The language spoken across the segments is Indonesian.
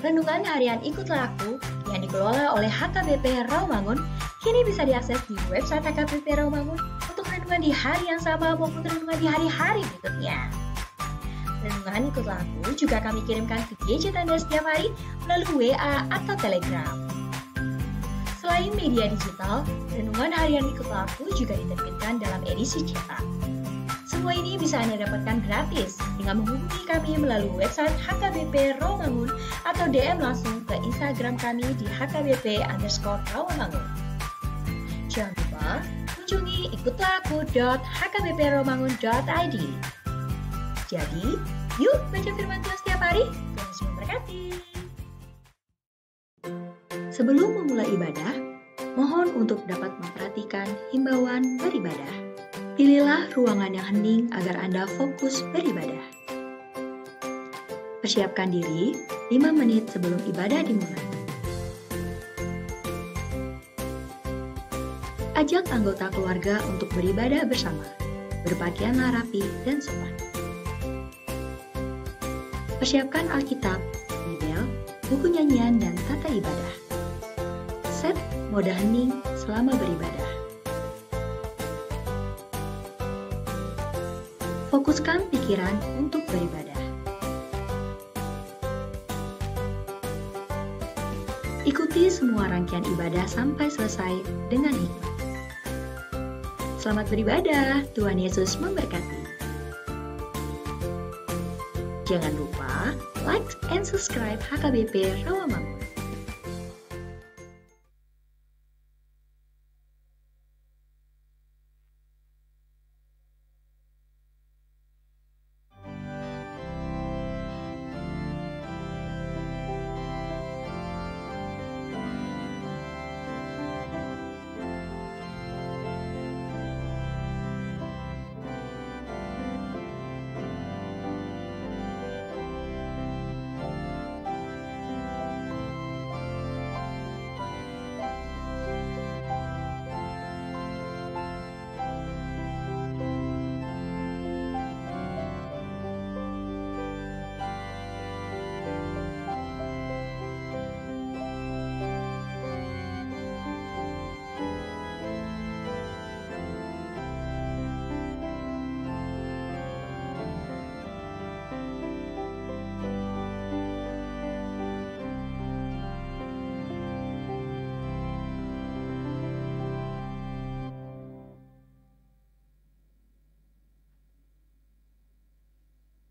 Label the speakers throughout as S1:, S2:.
S1: Renungan harian Ikutlah Aku yang dikelola oleh HKBP Rawamangun kini bisa diakses di website HKBP Rawamangun untuk renungan di hari yang sama maupun renungan di hari-hari berikutnya. Renungan Ikutlah Aku juga kami kirimkan ke gadget Anda setiap hari melalui WA atau Telegram. Selain media digital, renungan harian Ikutlah Aku juga diterbitkan dalam edisi cetak. Semua ini bisa Anda dapatkan gratis dengan menghubungi kami melalui website HKBP Rawamangun atau DM langsung ke Instagram kami di HKBP_Rawamangun. Jangan lupa kunjungi ikutlahku.hkbprawamangun.id. Jadi, yuk baca firman Tuhan setiap hari. Tuhan Yesus memberkati. Sebelum memulai ibadah, mohon untuk dapat memperhatikan himbauan beribadah. Pilihlah ruangan yang hening agar Anda fokus beribadah. Persiapkan diri 5 menit sebelum ibadah dimulai. Ajak anggota keluarga untuk beribadah bersama, berpakaianlah rapi dan sopan. Persiapkan Alkitab, Bibel, buku nyanyian, dan tata ibadah. Set mode hening selama beribadah. Fokuskan pikiran untuk beribadah. Ikuti semua rangkaian ibadah sampai selesai dengan hikmat. Selamat beribadah, Tuhan Yesus memberkati. Jangan lupa like and subscribe HKBP Rawamangun.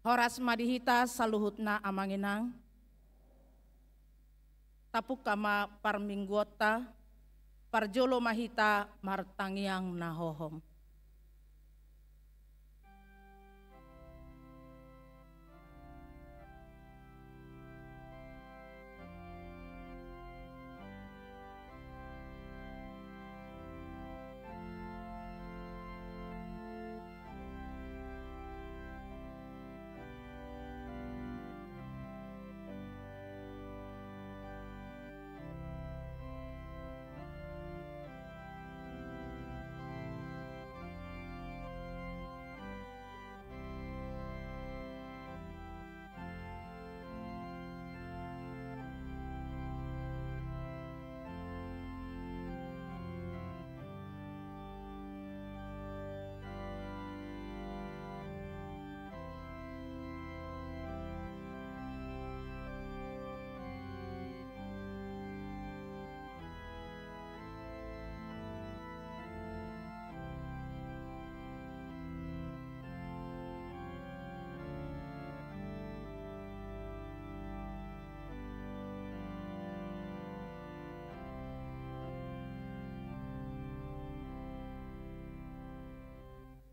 S2: Horas madihita saluhutna amanginang, tapuk kama parminggota, parjolo mahita martangiang nahohom.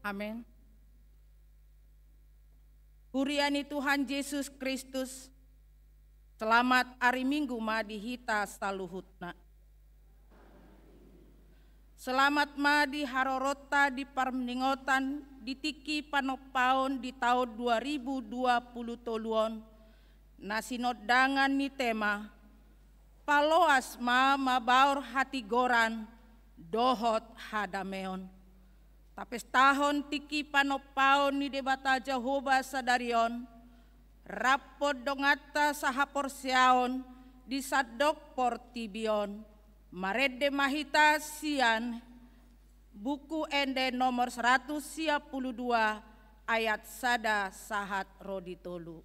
S2: Amin. Huriani Tuhan Yesus Kristus, selamat hari Minggu madihita saluhutna. Selamat madi harorota di parmeningotan di tiki panopaon di tahun 2020 toluon. Nasinodangan ni tema, paloas mabaur hati goran, dohot hadameon. Tapes tahun tiki panopaon ni debata Jehovah sadarion, rapod dongata sahaporsiaon di sadok portibion marede mahita sian buku ende nomor 152 ayat sada sahat roditolu.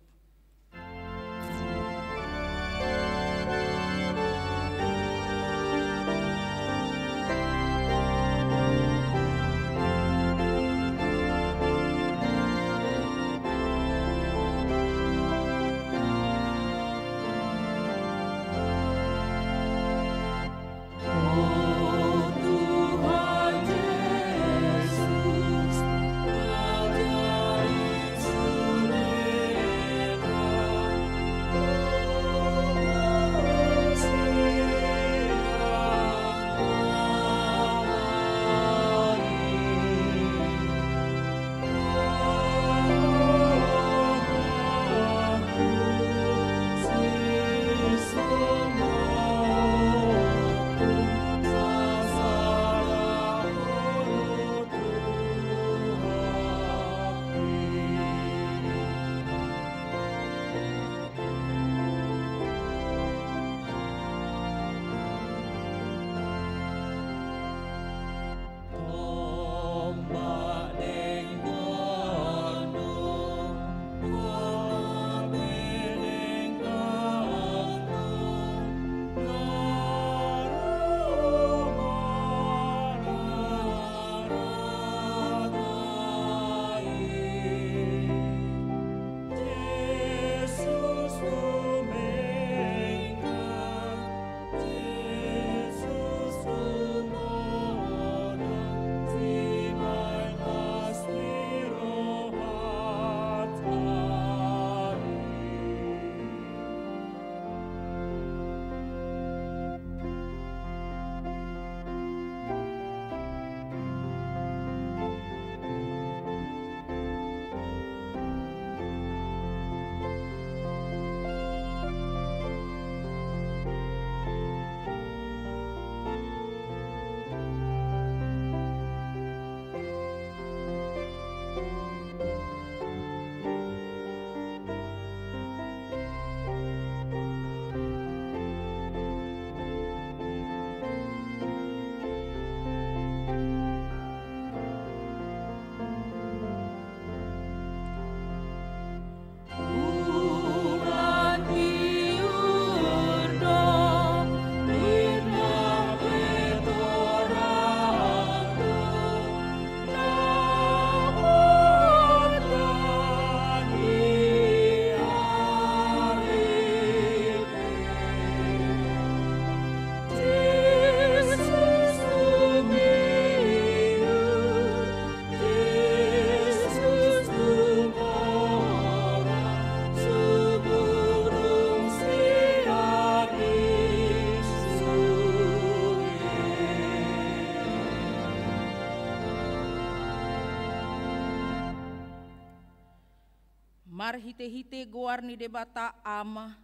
S2: Mar hite-hite goar ni debata ama,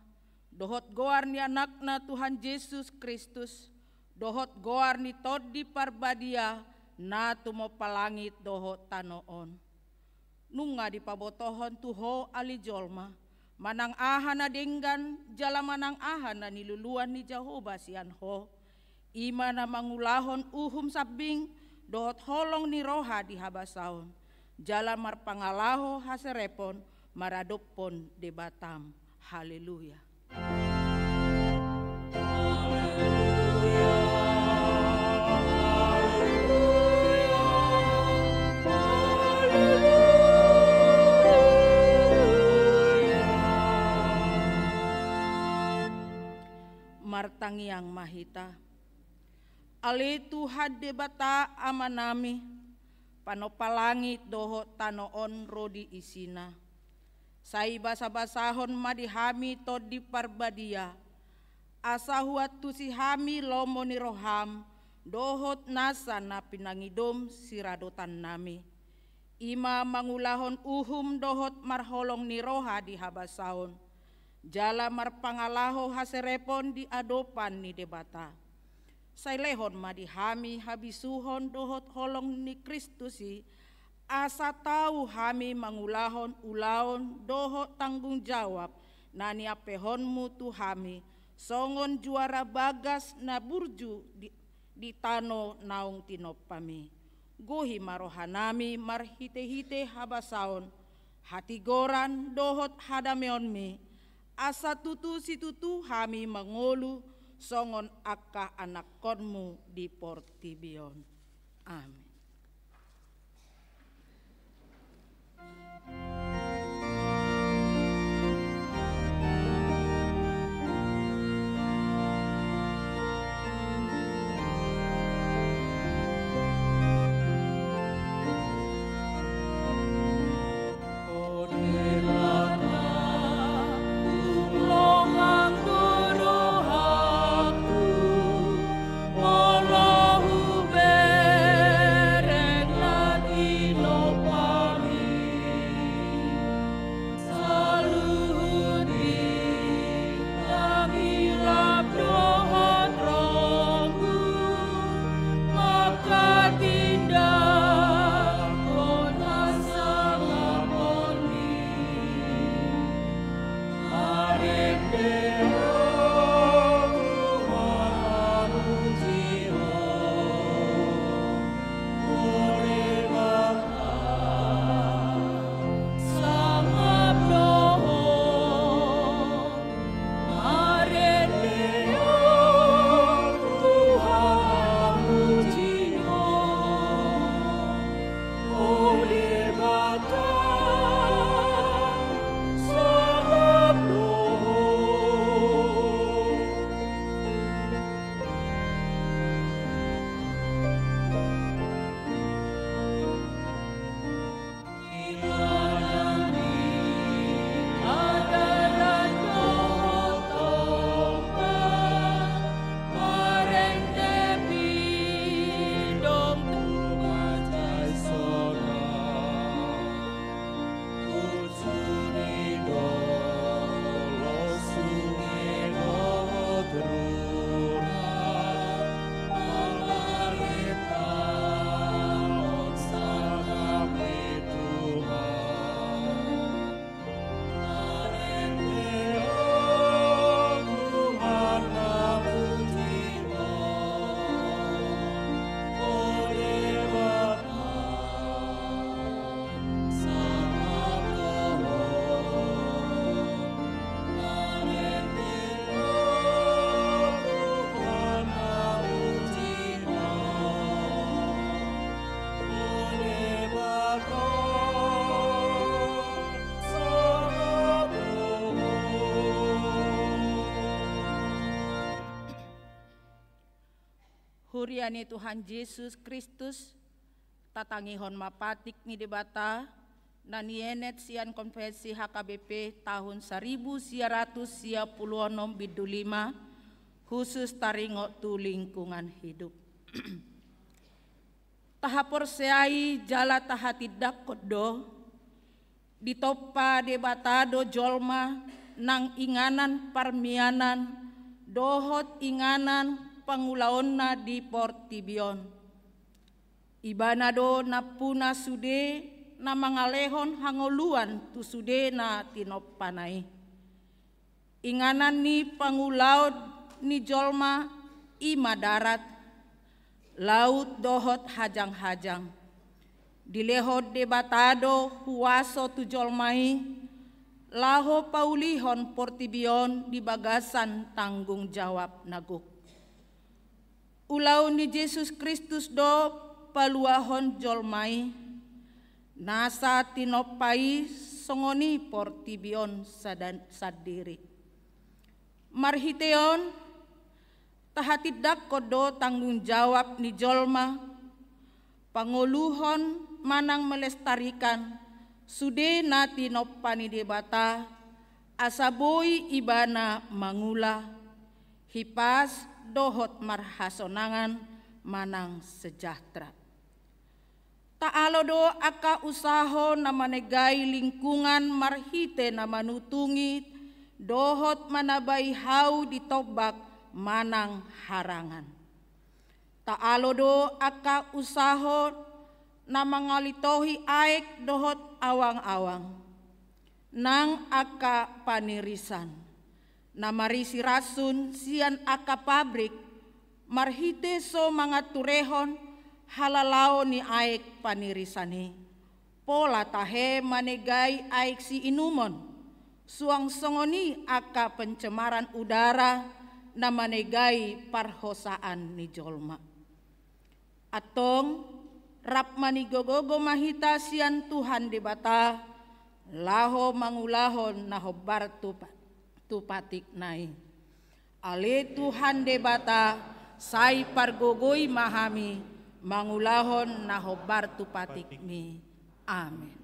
S2: dohot goar ni anakna Tuhan Yesus Kristus, dohot goar ni tod di parbadia, na tumo palangit dohot tanoon. Nunga di pabotohon tuho ali jolma, manang ahana denggan, jala manang ahana niluluan ni Jehovah sian ho, ima na mangulahon uhum sabing, dohot holong ni roha di habasaon, jala marpangalaho haserepon, maradopon debatam. Haleluya. Martangiang mahita. Ale Tuhan debata amanami, panopalangit doho tanoon rodi isina. Sai basa-basahon madihami tod di parbadia, asahuat tu si hami lomo ni roham, dohot nasa na pinangidom siradotan nami. Ima mangulahon uhum dohot marholong ni roha di habasahon, jala marpangalaho haserepon di adopan ni debata. Sai lehon madihami habisuhon dohot holong ni Kristusi, Asa tahu kami mengulahon ulaon doho tanggung jawab nani apehonmu tu kami songon juara bagas na burju di tano naung tinopami. Gohi marohanami marhite-hite habasaon hati goran dohot hadameonmi asa tutu situtu kami mengolu songon akka anakonmu di Portibion. Amin. Huriani Tuhan Yesus Kristus tatangihon mapatik ni debata dan yenet sian konvensi HKBP tahun 1996 khusus taringo tu lingkungan hidup. Tahapor seai jala tahatidak kodo ditopa debatado jolma nang inganan parmianan dohot inganan pangulaonna di Portibion. Ibanado napuna sude na mangalehon hangoluan tu sude na tinopanay. Inganan ni pangulaod ni jolma ima darat, laut dohot hajang-hajang. Dilehod debatado huaso tu jolmai, laho paulihon Portibion di bagasan tanggung jawab naguk. Ulau ni Yesus Kristus do paluahon jolmai, nasa tinopai songoni Portibion sadiri. Marhiteon tahatidak kodo tanggung jawab ni jolma, panguluhon manang melestarikan sude na tinopani debata asaboi ibana mangula hipas dohot marhasonangan manang sejahtera. Taalo do aka usaho na manegai lingkungan marhite na manutungi dohot manabay hau ditobak manang harangan. Taalo do aka usaho na mangalitohi aek dohot awang-awang, nang aka panirisan, na marisi rasun sian aka pabrik, marhite so mga turehon halalao ni aek panirisani, pola tahe manegay aek si inumon, suang songoni aka pencemaran udara na manegay parhosaan ni jolma. Atong rap manigogogo mahita sian Tuhan di bata, laho mangulahon na hobar tupatik nai. Ale Tuhan de bata, say pargogoy mahami, mangulahon na hobar tupatik mi. Amen.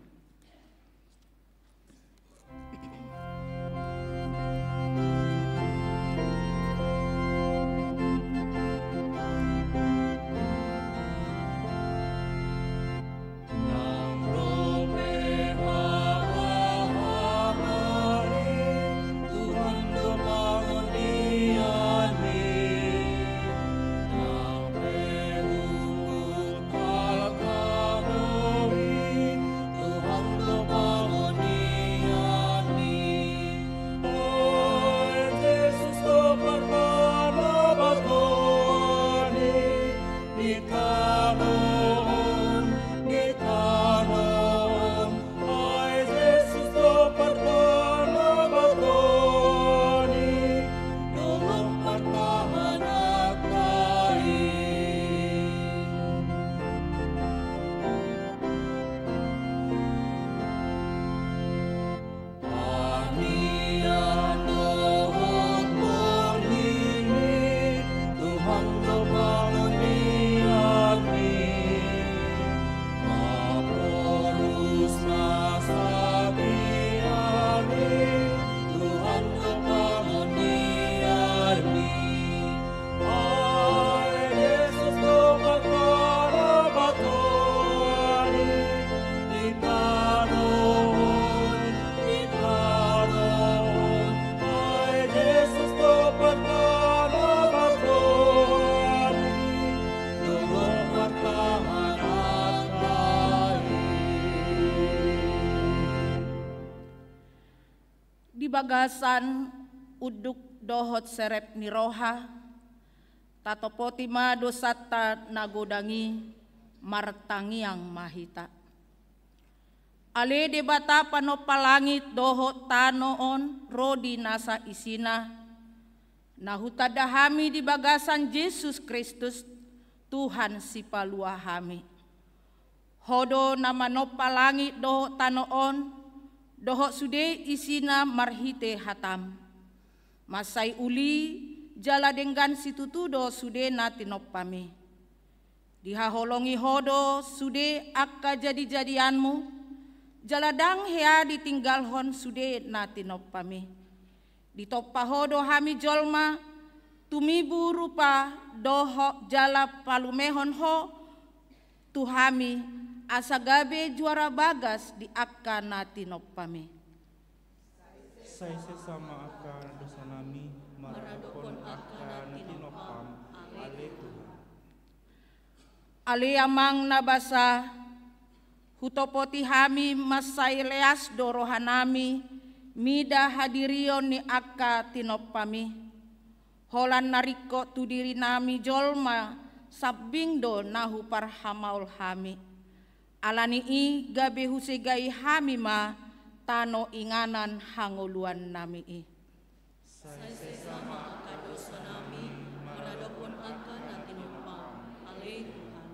S2: Bagasan uduk dohot serep niroha, tatopoti mado satta nagodangi martangiang mahita. Ale de bata panopalangit dohot tanoon rodi nasa isina, nahutadahami di bagasan Yesus Kristus Tuhan si paluahami. Hodo na manopalangit dohot tanoon, dohot sude isina marhite hatam. Masay uli jala denggan situtudo sude na tinopami. Dihaholongi hodo sude akka jadi-jadianmu, jaladang hea ditinggalhon sude na tinopami. Ditoppa hodo hami jolma, tumibu rupa doho jala palumehon ho, tuhami asagabe juara bagas di akka nati nopami.
S3: Saya sesama akan dosa nami, maradopon akan nati nopam, ale Tuhan.
S2: Ale amang nabasa, hutopoti hami masay leas dorohanami, mida hadirion ni akka tinopami. Holan nariko tudiri nami jolma, sabingdo nahu parhamaul hami. Alani i gabe husegai hami ma tano inganan hanguluan nami i.
S4: Saya sesama akan dosa nami, maradopon akan nati nopam, ale Tuhan.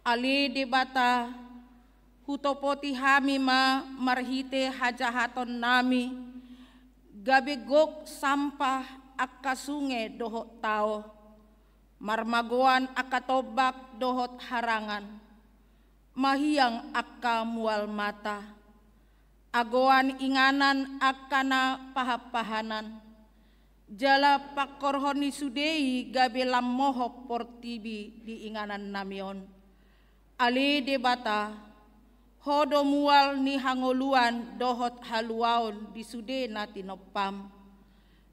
S2: Ali debata hutopoti hami ma marhite hajahaton nami, gabe gok sampah akka sunge dohot tao, marmagoan akka tobak dohot harangan. Mahiyang akka mual mata, agoan inganan akana pahapahanan, jala pakorhoni sudei gabe lammoho portibi di inganan namion. Ali debata, hodo mual ni hangoluan dohot haluaon di sude nati nopam,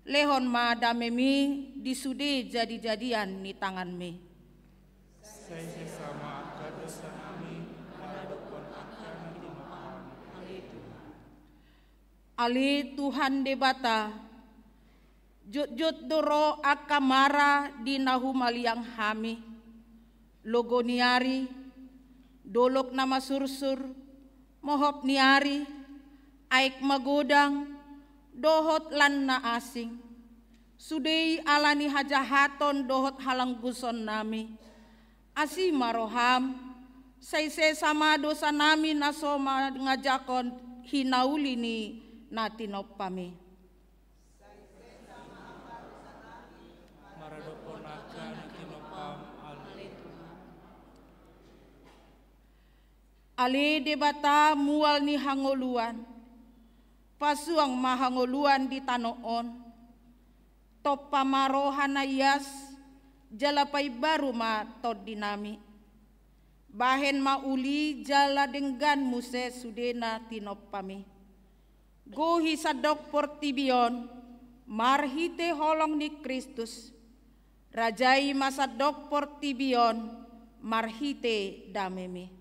S2: lehon madamemi di sude jadi-jadian ni tangan mi.
S3: Saya sesama akan dosa nami,
S2: Ali Tuhan debata, jut-jut doro akamara di nahumaliang hami, logo niari, dolok nama sursur, mohop niari, aik magodang, dohot lan na asing, sudei alani hajahaton dohot halang guson nami, asi maroham, saise sama dosa nami nasoma ngajakon hinauli ni natinop pami.
S3: Maradopon akan natinopam
S2: Ali debata mual ni hangoluan, pasuang mahangoluan di tanoon, top pamarohan ayas, jalapay baru ma tod dinami, bahen mauli jala denggan muse sudena tinop pami, gohi sadok portibion, marhite holong ni Kristus, rajai masadok portibion, marhite dameme.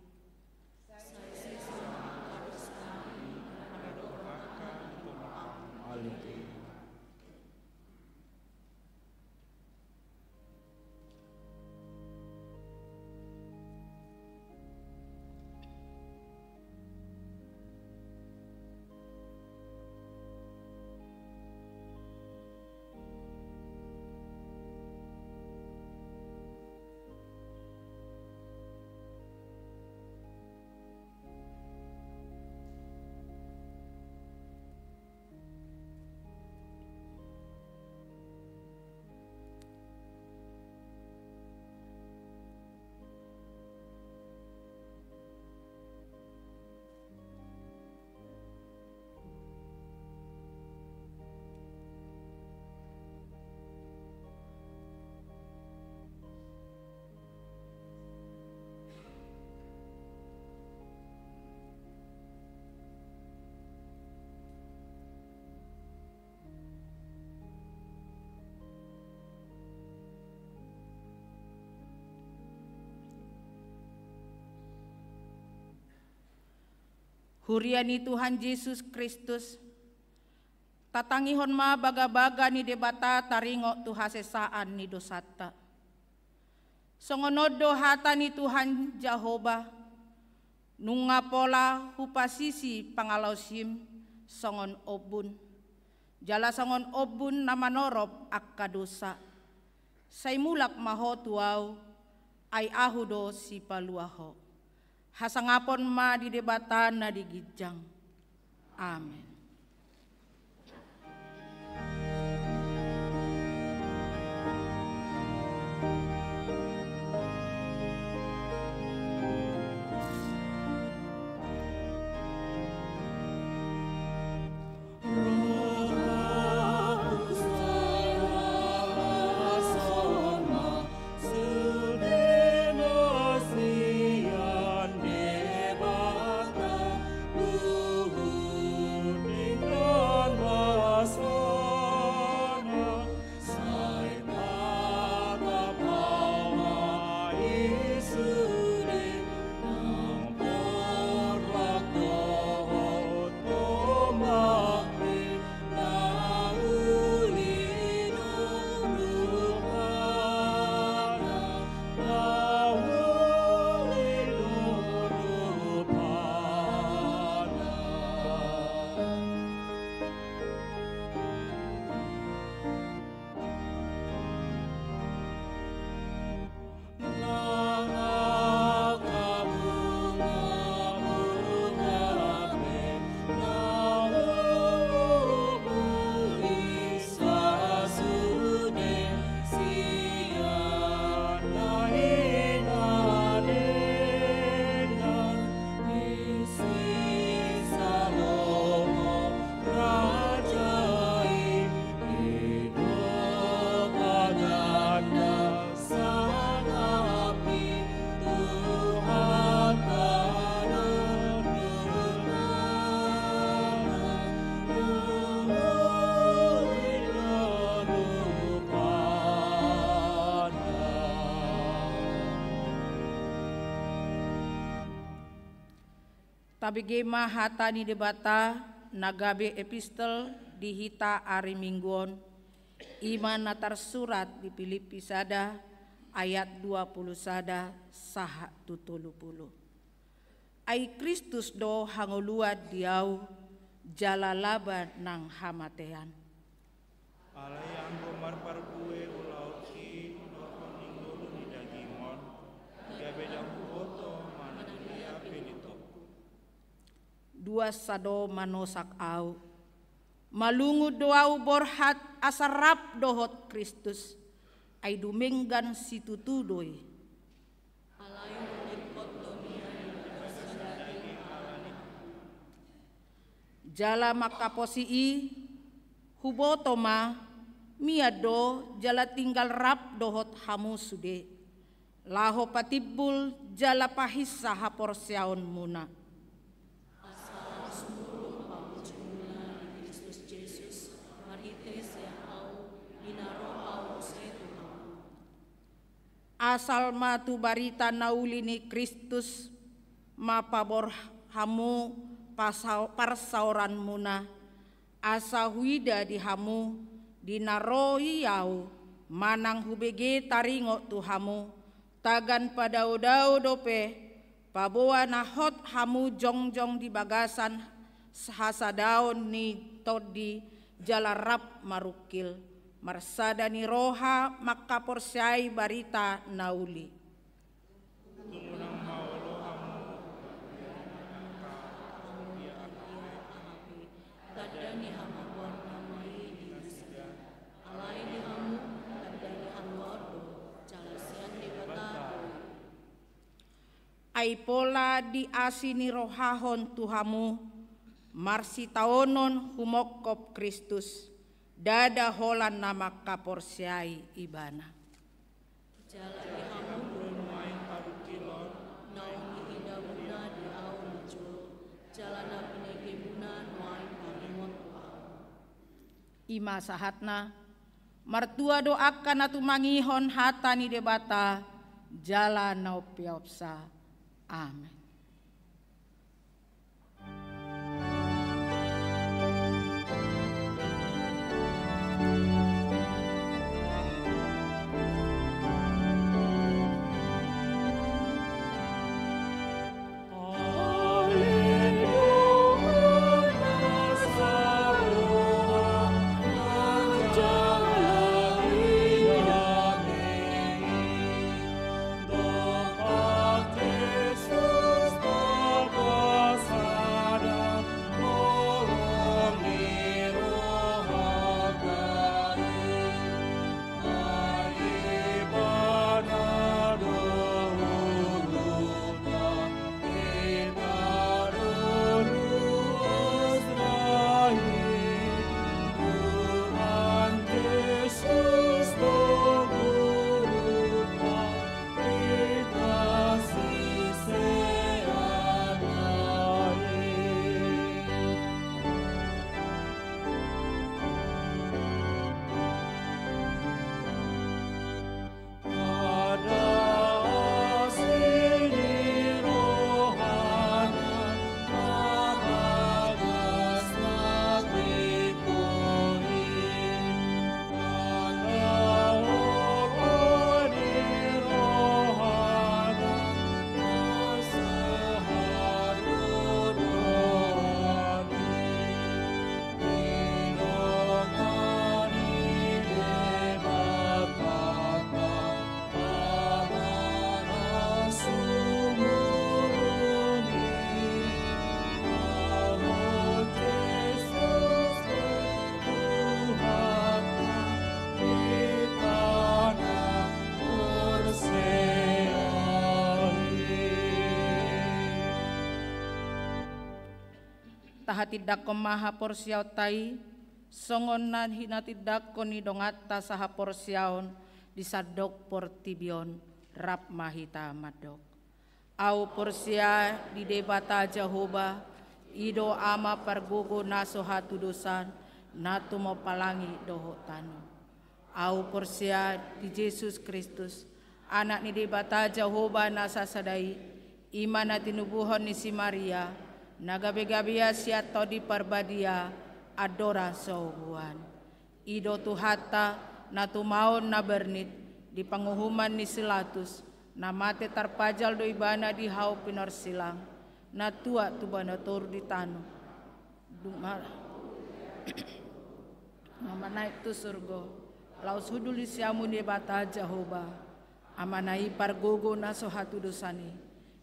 S2: Huriani Tuhan Yesus Kristus, tatangihon ma baga-baga ni debata taringo tu hasesaan ni dosata. Songonodo hata ni Tuhan Jehovah, nunga pola hupasisi pangalausim songon obun. Jala songon obun namanorob akka dosa. Say mulak maho tuaw ay ahudo si paluaho. Hasangapon ma di debatan na digijang. Amen. Tabigema hata ni debata nagabe epistel dihita ari mingguon, iman natar surat di Filipi sada ayat 20 sada saha tutulupulu. Ai Kristus do hangoluat diau jala laba nang hamatean.
S3: Alai anggo marparkue ulauki nokon ninggulu ni dagimon, gabe jamu oto mana dia pelitoku.
S2: Dua sado manosak au, malungu doau borhat asarap dohot Kristus, ai dumenggan situtudoi. Jala makaposii hubotoma miado jala tinggal rap dohot hamu sude, laho patibul jala pahisa hapor siaon muna. Asal matu barita naulini Kristus mapabor hamu parsauran muna, asa huida di hamu dinaroi yau manang hubege taringo tuhamu tagan pada udau dope paboa nahot hamu jongjong di bagasan hasadaon ni todi jalarap marukil marsada ni roha makaporsyai barita nauli. Ai pola di asini rohahon tuhamu marsi taonon humokop Kristus dada holan nama kaporsyai ibana.
S4: Jala di hamu bermain padu kilon, naungi indah bunda di au muncul, jala na pinegi buna nuain palimot pau.
S2: Ima sahatna, martua doakan atu mangihon hatani debata, jala naupiopsa. Amin. Tahatidak ko maha porsiaw tay, songon nan hinatidak ko ni dongata saha porsiaon di sadok portibion rap mahita madok. Au porsia di debata Jehovah, ido ama pargugo naso hatu dosan, natu mo palangi doho tano. Au porsia di Yesus Kristus, anak ni debata Jehovah nasa sadai, iman na tinubuhon ni si Maria, nagabe-gabia siato di parbadia adora sohuan. Ido tuhata na tumaon na bernit di panguhuman ni Silatus na mate tarpajal do ibana di hau pinorsilang na tua tubana tur di tano Mamanai tu surgo laus huduli siamu ni bata Jehovah amanai pargogo na sohatu dosani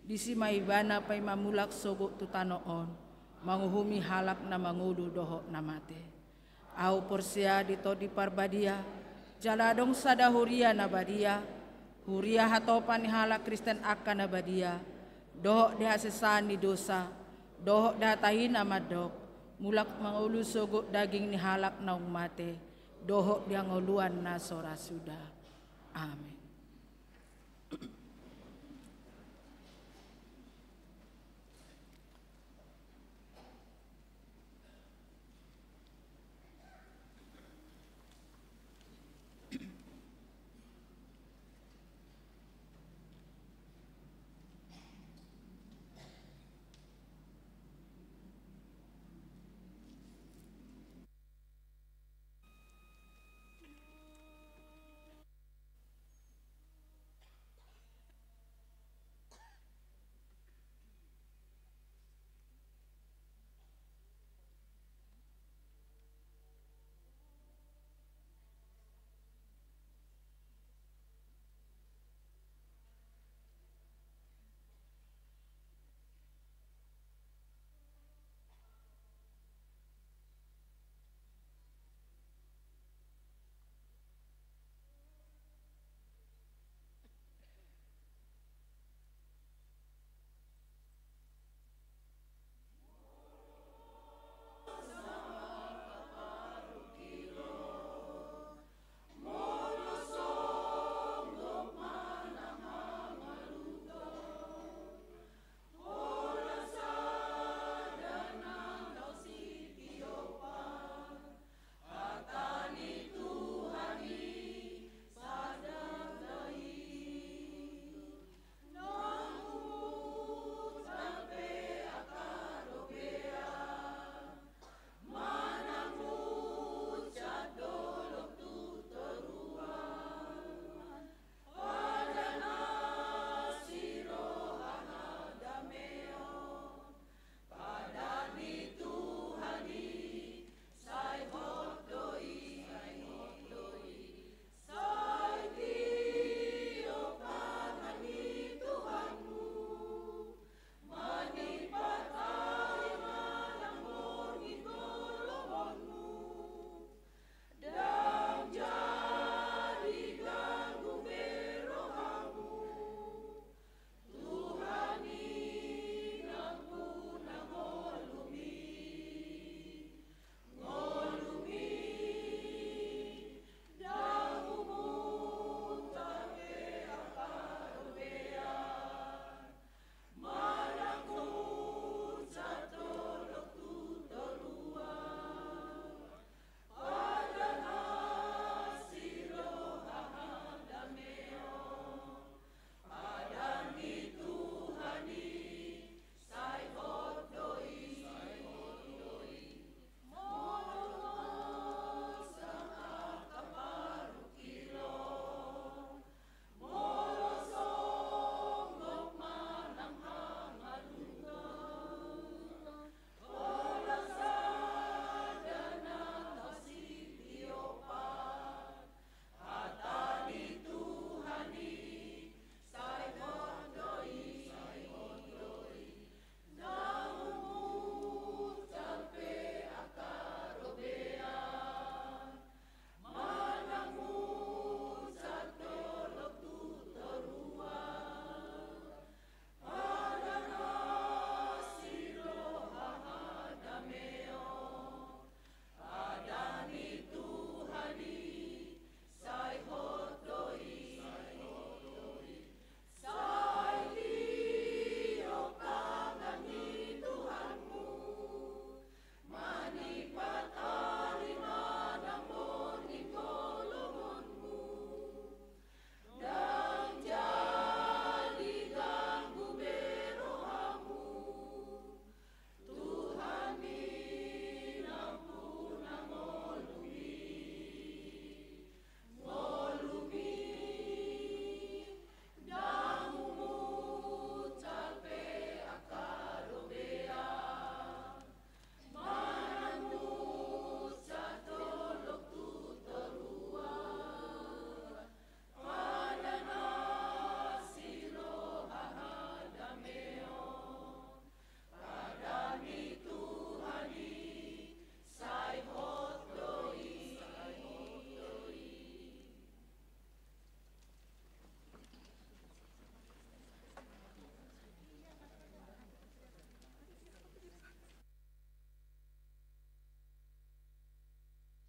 S2: disima ibana pai mamulak sogo tutanoon manguhumi halak na mangudu doho na mate au porsia dito di parbadia jaladong sada huria na badia huria hatopan ni halak Kristen akan na badia doho deha sesani dosa doho deha tahin amadok mulak mangulu sogo daging ni halak na mate doho dia ngoluan na sora sudah. Amin.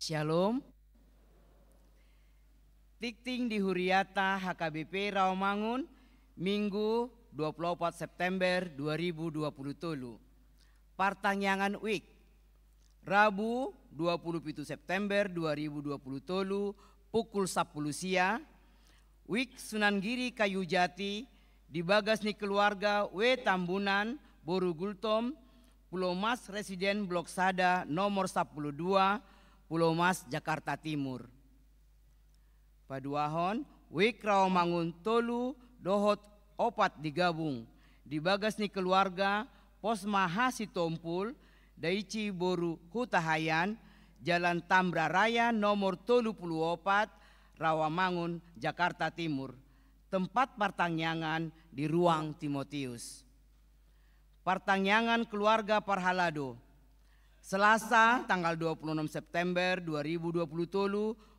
S5: Shalom. Tikting di Huriata HKBP Rawamangun, Minggu 24 September 2020. Partanyangan Week, Rabu 27 September 2020, pukul 10 siang. Week Sunan Giri Kayu Jati, di Bagasni Keluarga W Tambunan, Boru Gultom, Pulau Mas Residen Blok Sada nomor 12, Pulau Mas Jakarta Timur. Paduahon, Week Rawamangun Tolu Dohot Opat digabung, di Bagasni Keluarga, Pos Mahasi Tompul, Daici Boru Hutahayan, Jalan Tambra Raya nomor 34, Rawamangun, Jakarta Timur. Tempat partangyangan di Ruang Timotius. Partangyangan Keluarga Parhalado, Selasa tanggal 26 September 2020,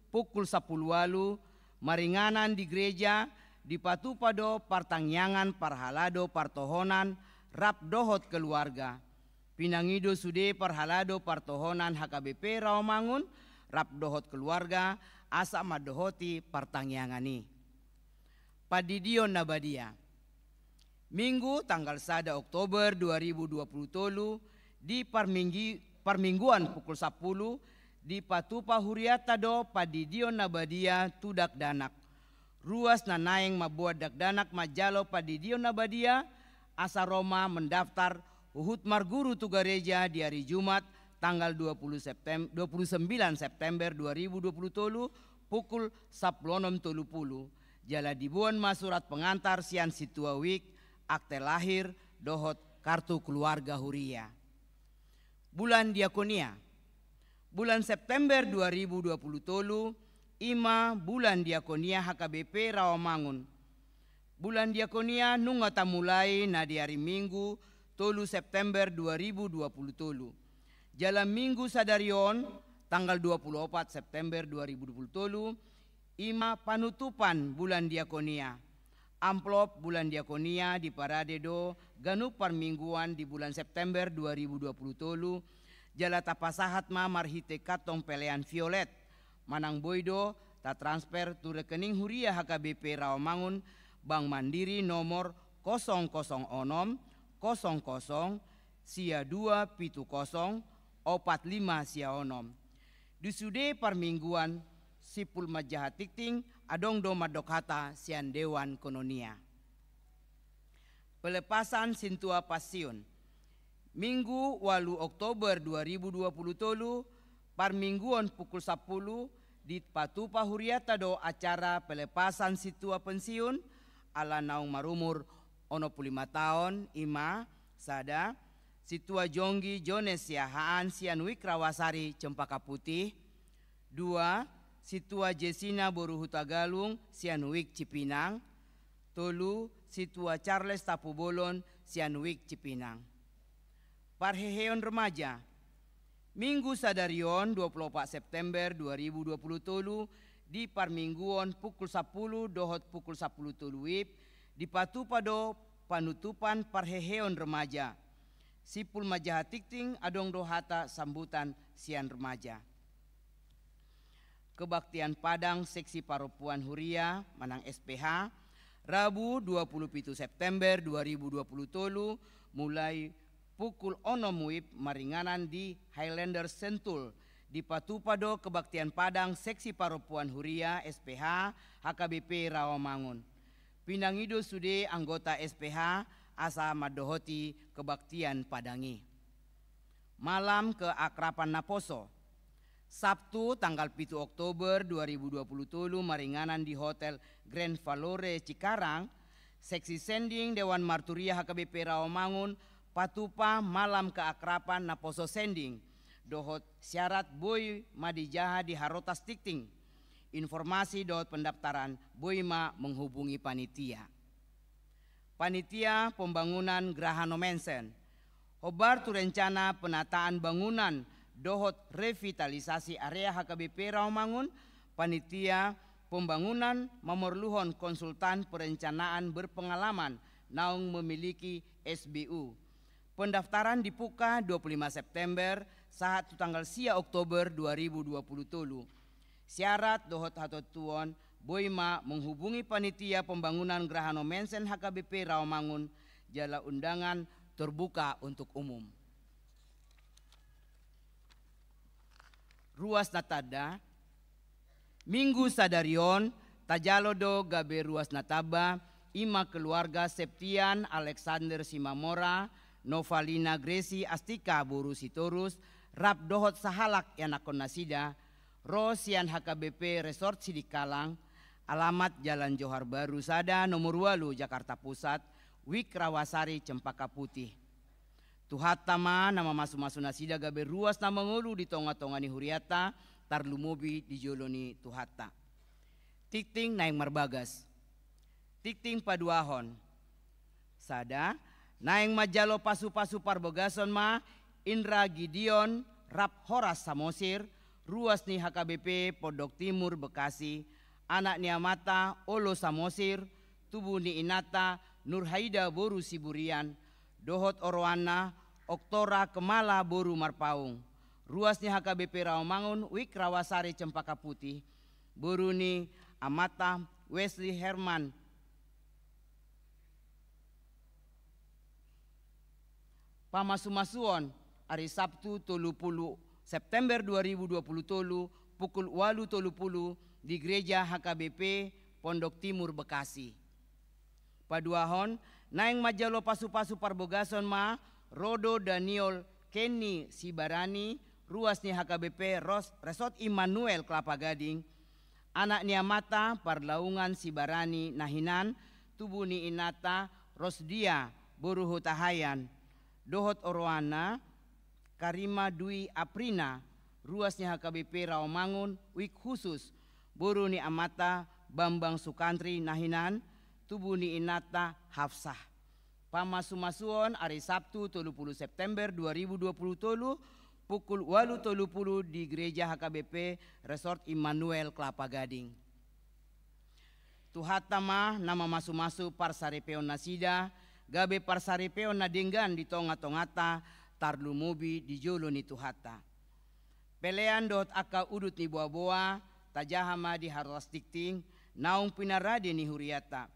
S5: pukul 10 walu, maringanan di gereja di Patupado Partangyangan Parhalado Partohonan Rap Dohot Keluarga. Pinangido Sude Parhalado Partohonan HKBP Rawamangun Rap Dohot Keluarga asa madohoti partangyangani. Padidion Nabadia, Minggu tanggal 1 Oktober 2020 di Parmingguan pukul 10 di Patupa Huriata do Padidion Nabadia Tudak Danak. Ruas nanaeng mabuat dakdanak majalo Padidion Nabadia asa Roma mendaftar Uhud Marguru Tugareja di hari Jumat tanggal 29 September 2020 pukul 16.30. Jala dibuan masurat pengantar sian situa wik, akte lahir, dohot kartu keluarga huria. Bulan Diakonia, bulan September 2020 ima bulan Diakonia HKBP Rawamangun. Bulan Diakonia nungata mulai na di hari Minggu 3 September 2020. Jalan Minggu Sadarion tanggal 24 September 2020 ima panutupan bulan Diakonia. Amplop bulan Diakonia di Paradedo Ganuk Parmingguan di bulan September 2020. Jala tapasahat ma marhite katong pelean violet. Manang boydo ta transfer tu rekening huria HKBP Rawamangun Bank Mandiri nomor 006 00 sia 270 45 sia onom. Disude Parmingguan Sipul Majahat Tikting adong do madokhata sian Dewan Kononia. Pelepasan Sintua Pasion, Minggu 8 Oktober 2020 Parmingguan pukul 10 di Patupa Huriata do acara pelepasan Sintua Pensiun ala naung marumur 65 tahun ima sada Situa Jonggi Jones Yahaan sian Wikrawasari Cempaka Putih. 2. Situa Jesina Boru Hutagalung sian Wik Cipinang. 3. Situa Charles Tapubolon sian Wik Cipinang. Parheheon Remaja, Minggu Sadarion 24 September 2020 di Parmingguon pukul 10 dohot pukul 10 tuluip di Patupado panutupan Parheheon Remaja. Sipul Majahat Tikting adong dohata sambutan sian remaja. Kebaktian Padang Seksi Paropuan Huria Manang SPH, Rabu 27 September 2020 mulai pukul 6 wib maringanan di Highlander Sentul di Patupado Kebaktian Padang Seksi Paropuan Huria SPH HKBP Rawamangun. Pinangido Sude anggota SPH asa madohoti kebaktian Padangi. Malam keakrapan Naposo, Sabtu tanggal 7 Oktober 2020 maringanan di Hotel Grand Valore Cikarang, Seksi Sending Dewan Marturia HKBP Rawamangun Patupa malam keakrapan Naposo Sending. Dohot syarat boy madijaha di Harotas Tikting. Informasi dohot pendaftaran boyma menghubungi panitia. Panitia Pembangunan Grahano Mensen. Hobar tu rencana penataan bangunan dohot revitalisasi area HKBP Rawamangun. Panitia Pembangunan memerlukan konsultan perencanaan berpengalaman naung memiliki SBU. Pendaftaran dibuka 25 September saat tanggal 4 Oktober 2020 tolu. Syarat dohot hatot tuon Boima menghubungi panitia pembangunan Grahano Mensen HKBP Rawamangun jala undangan terbuka untuk umum. Ruas natada Minggu sadarion tajalodo gabe ruas nataba ima keluarga Septian Alexander Simamora Novalina Gresi Astika Boru Sitorus rap dohot sahalak yanakon nasida Rosian HKBP Resort Sidikalang alamat Jalan Johar Baru Sada nomor 8 Jakarta Pusat Wikrawasari Cempaka Putih. Tuhatama nama masu-masu nasida gabe ruas nama ngulu di tonga-tongani huriata tarlumobi di joloni tuhata. Tikting naing marbagas. Tikting paduahon. Sada naing majalo pasu-pasu parbogason ma Indra Gideon Rap Horas Samosir ruas ni HKBP Pondok Timur Bekasi anak ni Amata Olo Samosir tubuh ni Inata Nurhaida Boru Siburian dohot Oroana Oktora Kemala Boru Marpaung ruasnya HKBP Rawamangun Wikrawasari Cempaka Putih boru ni Amata Wesley Herman Pamasumasuon hari Sabtu 30 September 2020 tolu pukul 8.30 di gereja HKBP Pondok Timur Bekasi. Paduahon naing majalo pasu-pasu parbogason ma Rodo Daniel Kenny Sibarani ruas ni HKBP Resort Immanuel Kelapa Gading anak ni Amata Parlaungan Sibarani Nahinan tubuh ni Inata Rosdia Boru Hutahayan dohot Oroana Karima Dwi Aprina ruas ni HKBP Rawamangun Wik khusus boru ni Amata Bambang Sukantri Nahinan tubuh ni Inata Hafsah. Pamasumasuon hari Sabtu 30 September 2020 tolu pukul 8.30 di gereja HKBP Resort Immanuel Kelapa Gading. Tuhatama nama masu-masu parsarepeon nasida gabe parsarepeon nadenggan di tonga-tongata tarlumobi di jolo ni tuhata. Pelean dot aka udut ni boa-boa tajahama di harlas tikting naung pinarade ni huriata.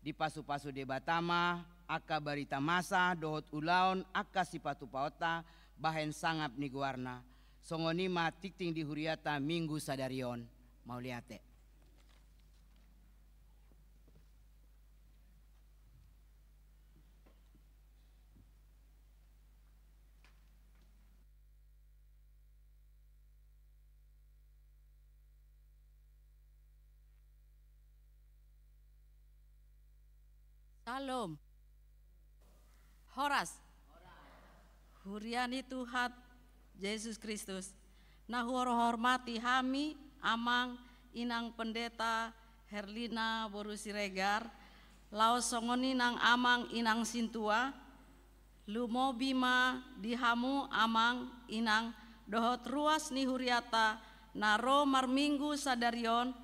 S5: Di pasu-pasu debatama aka barita masa dohot ulaon aka sipatu paota bahen sangap ni guarna songonima tikting di huriata minggu sadarion mau liate.
S4: Salam. Horas. Huriani Tuhan Yesus Kristus. Nah hormati hami amang inang pendeta Herlina Boru Siregar. Lao songoni nang amang inang sintua. Lumo bima dihamu amang inang dohot ruas ni huriata naro marminggu sadarion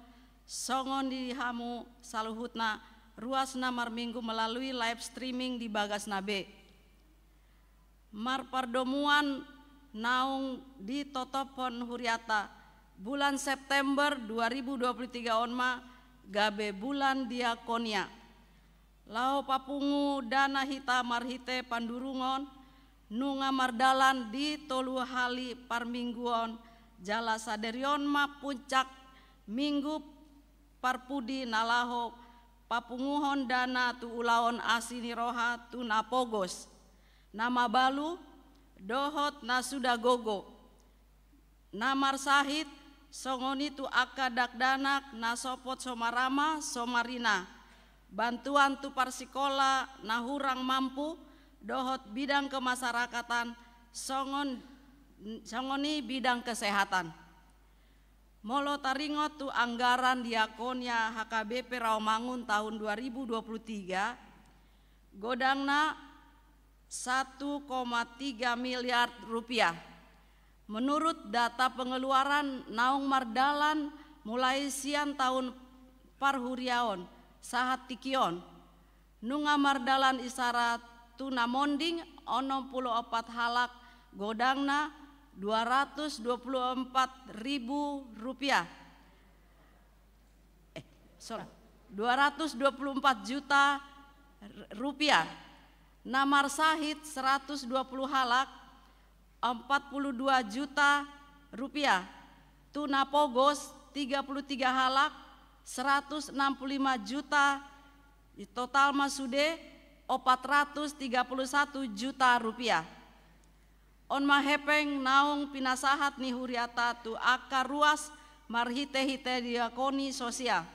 S4: songon dihamu saluhutna ruas na marminggu melalui live streaming di Bagas Nabe. Mar pardomuan naung di totopon huriata bulan September 2023 onma gabe bulan diakonia. Lao papungu dana hita marhite pandurungon nunga mardalan di tolu hali parmingguon jala saderion ma puncak minggu parpudi nalaho papunguhon dana tu ulaon asini roha tu napogos nama balu dohot na sudah gogo namar sahid songoni tu akadak danak na sopot somarama somarina bantuan tu parsikola na hurang mampu dohot bidang kemasyarakatan songoni bidang kesehatan. Molo taringot tu anggaran diakonia HKBP Rawamangun tahun 2023 godangna 1,3 miliar rupiah. Menurut data pengeluaran naung mardalan mulai sian tahun parhuriaon sahat tikion nunga mardalan isyarat tuna monding 64 halak godangna
S6: 224 juta rupiah. Namar sahid 120 halak 42 juta rupiah. Tuna pogos 33 halak 165 juta. Total masude 431 juta rupiah. On mahepeng naung pinasahat ni huriata tu akar ruas marhite-hite diakoni sosial.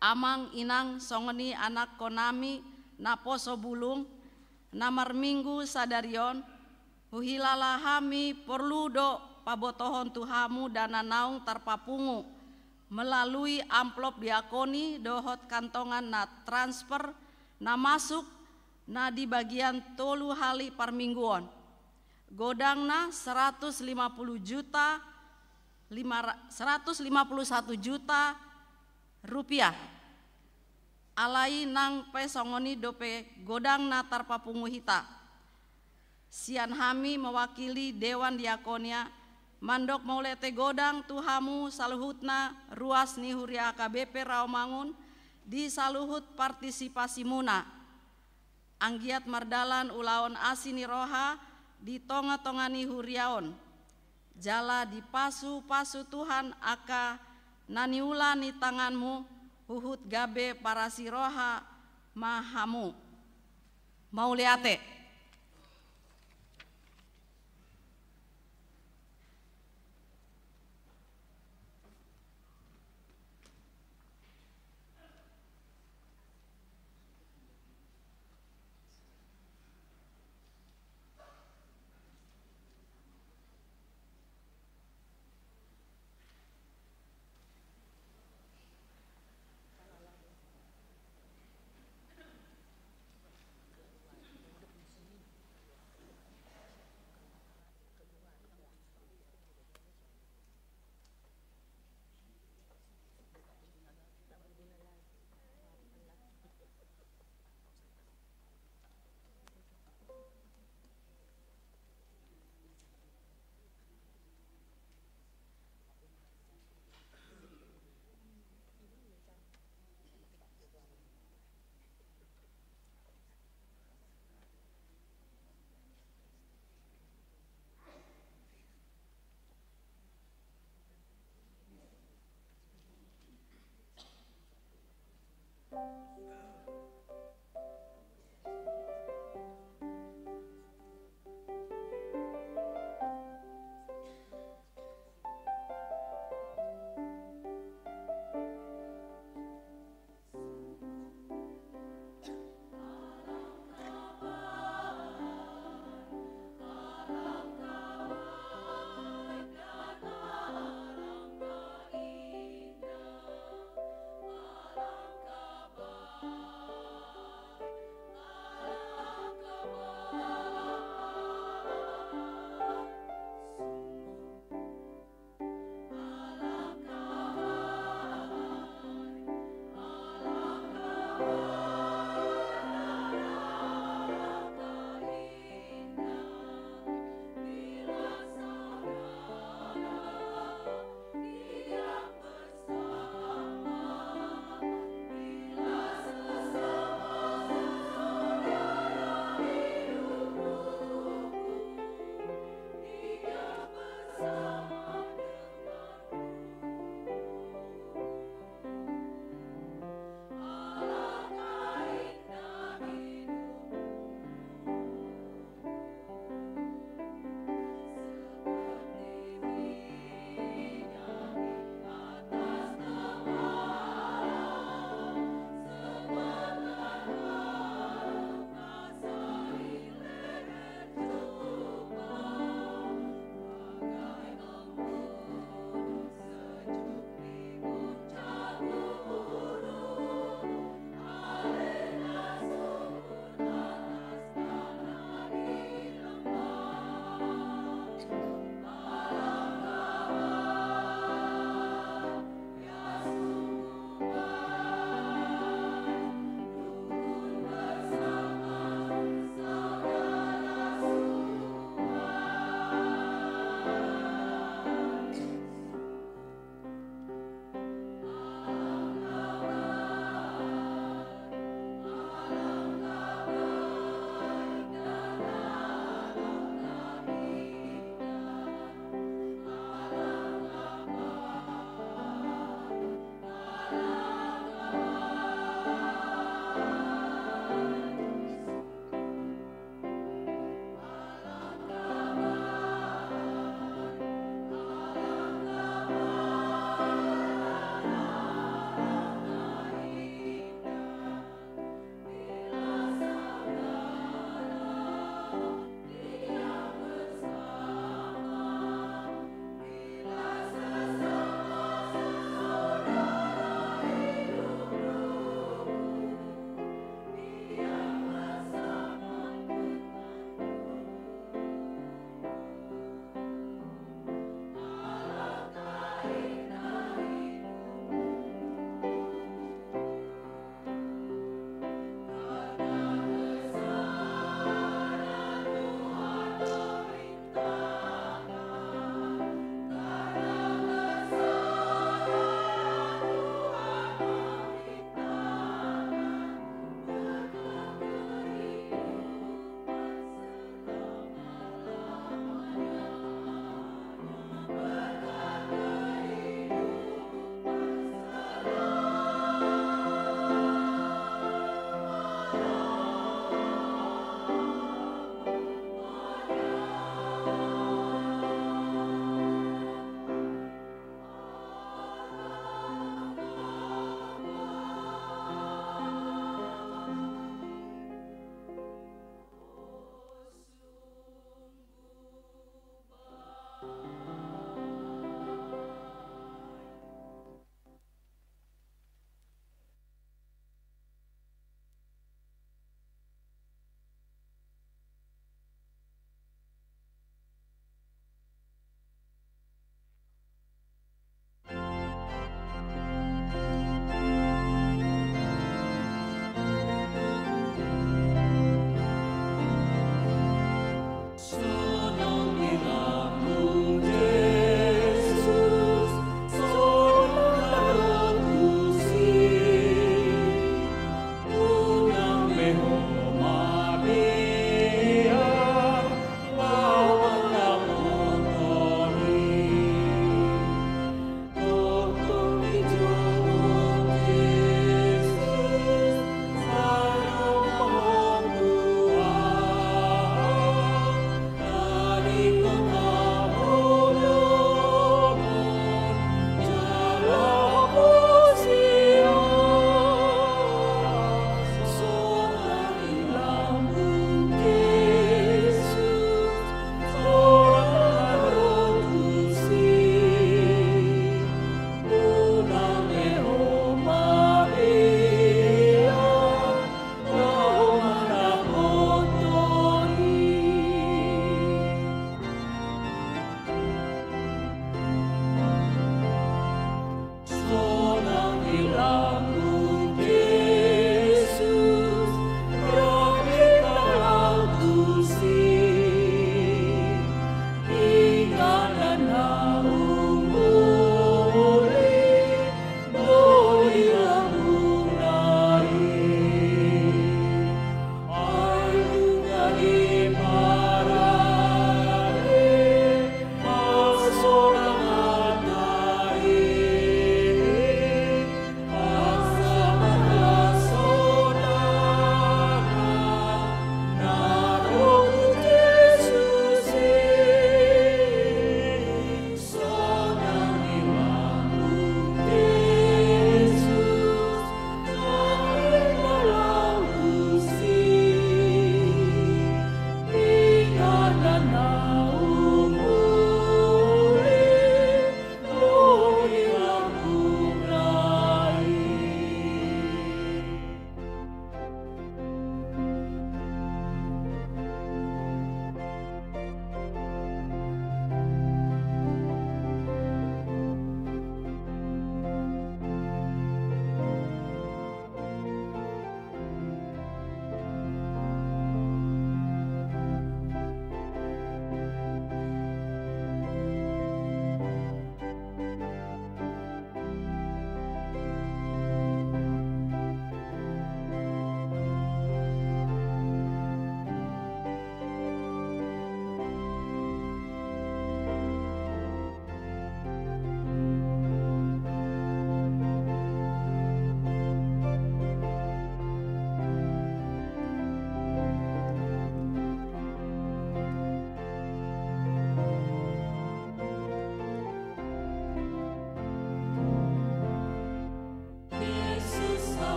S6: Amang inang songeni anak konami naposo bulung namar minggu sadarion uhilala hami perlu do pabotohon tuhamu dana naung tarpapungu melalui amplop diakoni dohot kantongan na transfer na masuk na di bagian tolu hali parmingguon. Godangna 151 juta rupiah. Alai nang pesongoni dope godang na tarpapungu hita. Sian hami mewakili Dewan Diakonia mandok maulete godang tuhamu saluhutna ruas ni huria AKBP Rawamangun di saluhut partisipasi muna. Anggiat mardalan ulaon asini roha di tonga-tongani huriaon. Jala di pasu-pasu Tuhan aka naniula ni tanganmu huhut gabe para siroha mahamu. Mauliate.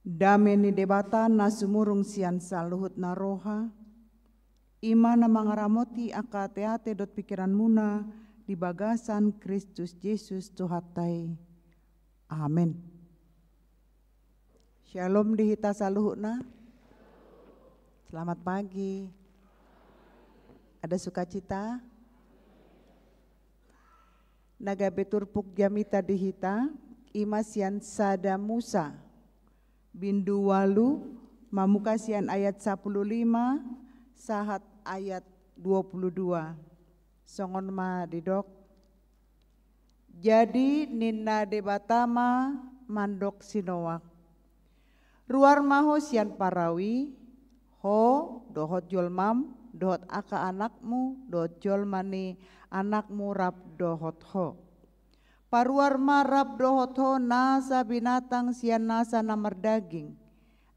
S7: Dameni debata na sumurung sian saluhut na roha, ima na mangaramoti akateate dot pikiran muna di bagasan Kristus Yesus Tuhatai. Amin. Shalom dihita saluhutna. Selamat pagi. Ada sukacita? Naga beturpuk jamita dihita, ima sian sada Musa. Bindu walu, mamukasian ayat 15, sahat ayat 22. Songon ma didok. Jadi nina debatama mandok sinowak. Ruar maho sian parawi, ho dohot jolmam, dohot aka anakmu, dohot jolmani anakmu rap dohot ho. Paruar marap dohot ho nasa binatang sian nasa namar daging.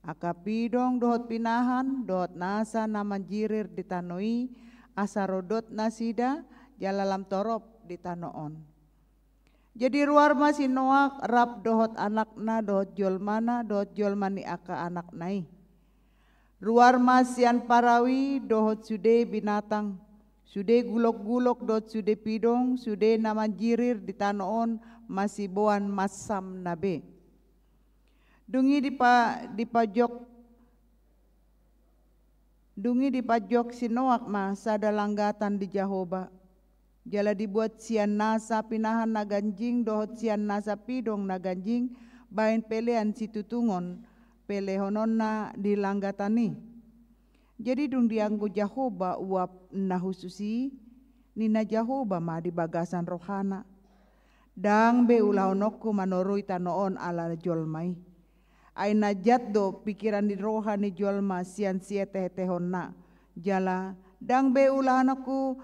S7: Aka pidong dohot pinahan, dohot nasa namanjirir ditanoi, asarodot nasida, jalalam torop ditanoon. Jadi ruar masinoak rap dohot anakna, dohot jolmana, dohot jolmani aka anak nai. Ruar masian parawi dohot sude binatang. Sude gulok-gulok dot sude pidong, sude namanjirir ditanoon masih boan masam nabe. Dungi di pajok sinoak ma sada langgatan di Jahoba. Jala dibuat sian nasa pinahan naganjing dohot sian nasa pidong naganjing bain pelean situtungon pelehonon na di langgatani. Jadi dung dianggo Jahoba uap na hususi nina Jahoba ma di bagasan rohana. Dang be ulahonokku manoroi tanoon ala jolmai. Ay najat do pikiran di rohani jolma sian siete tehonna. Jala dang be ulahonokku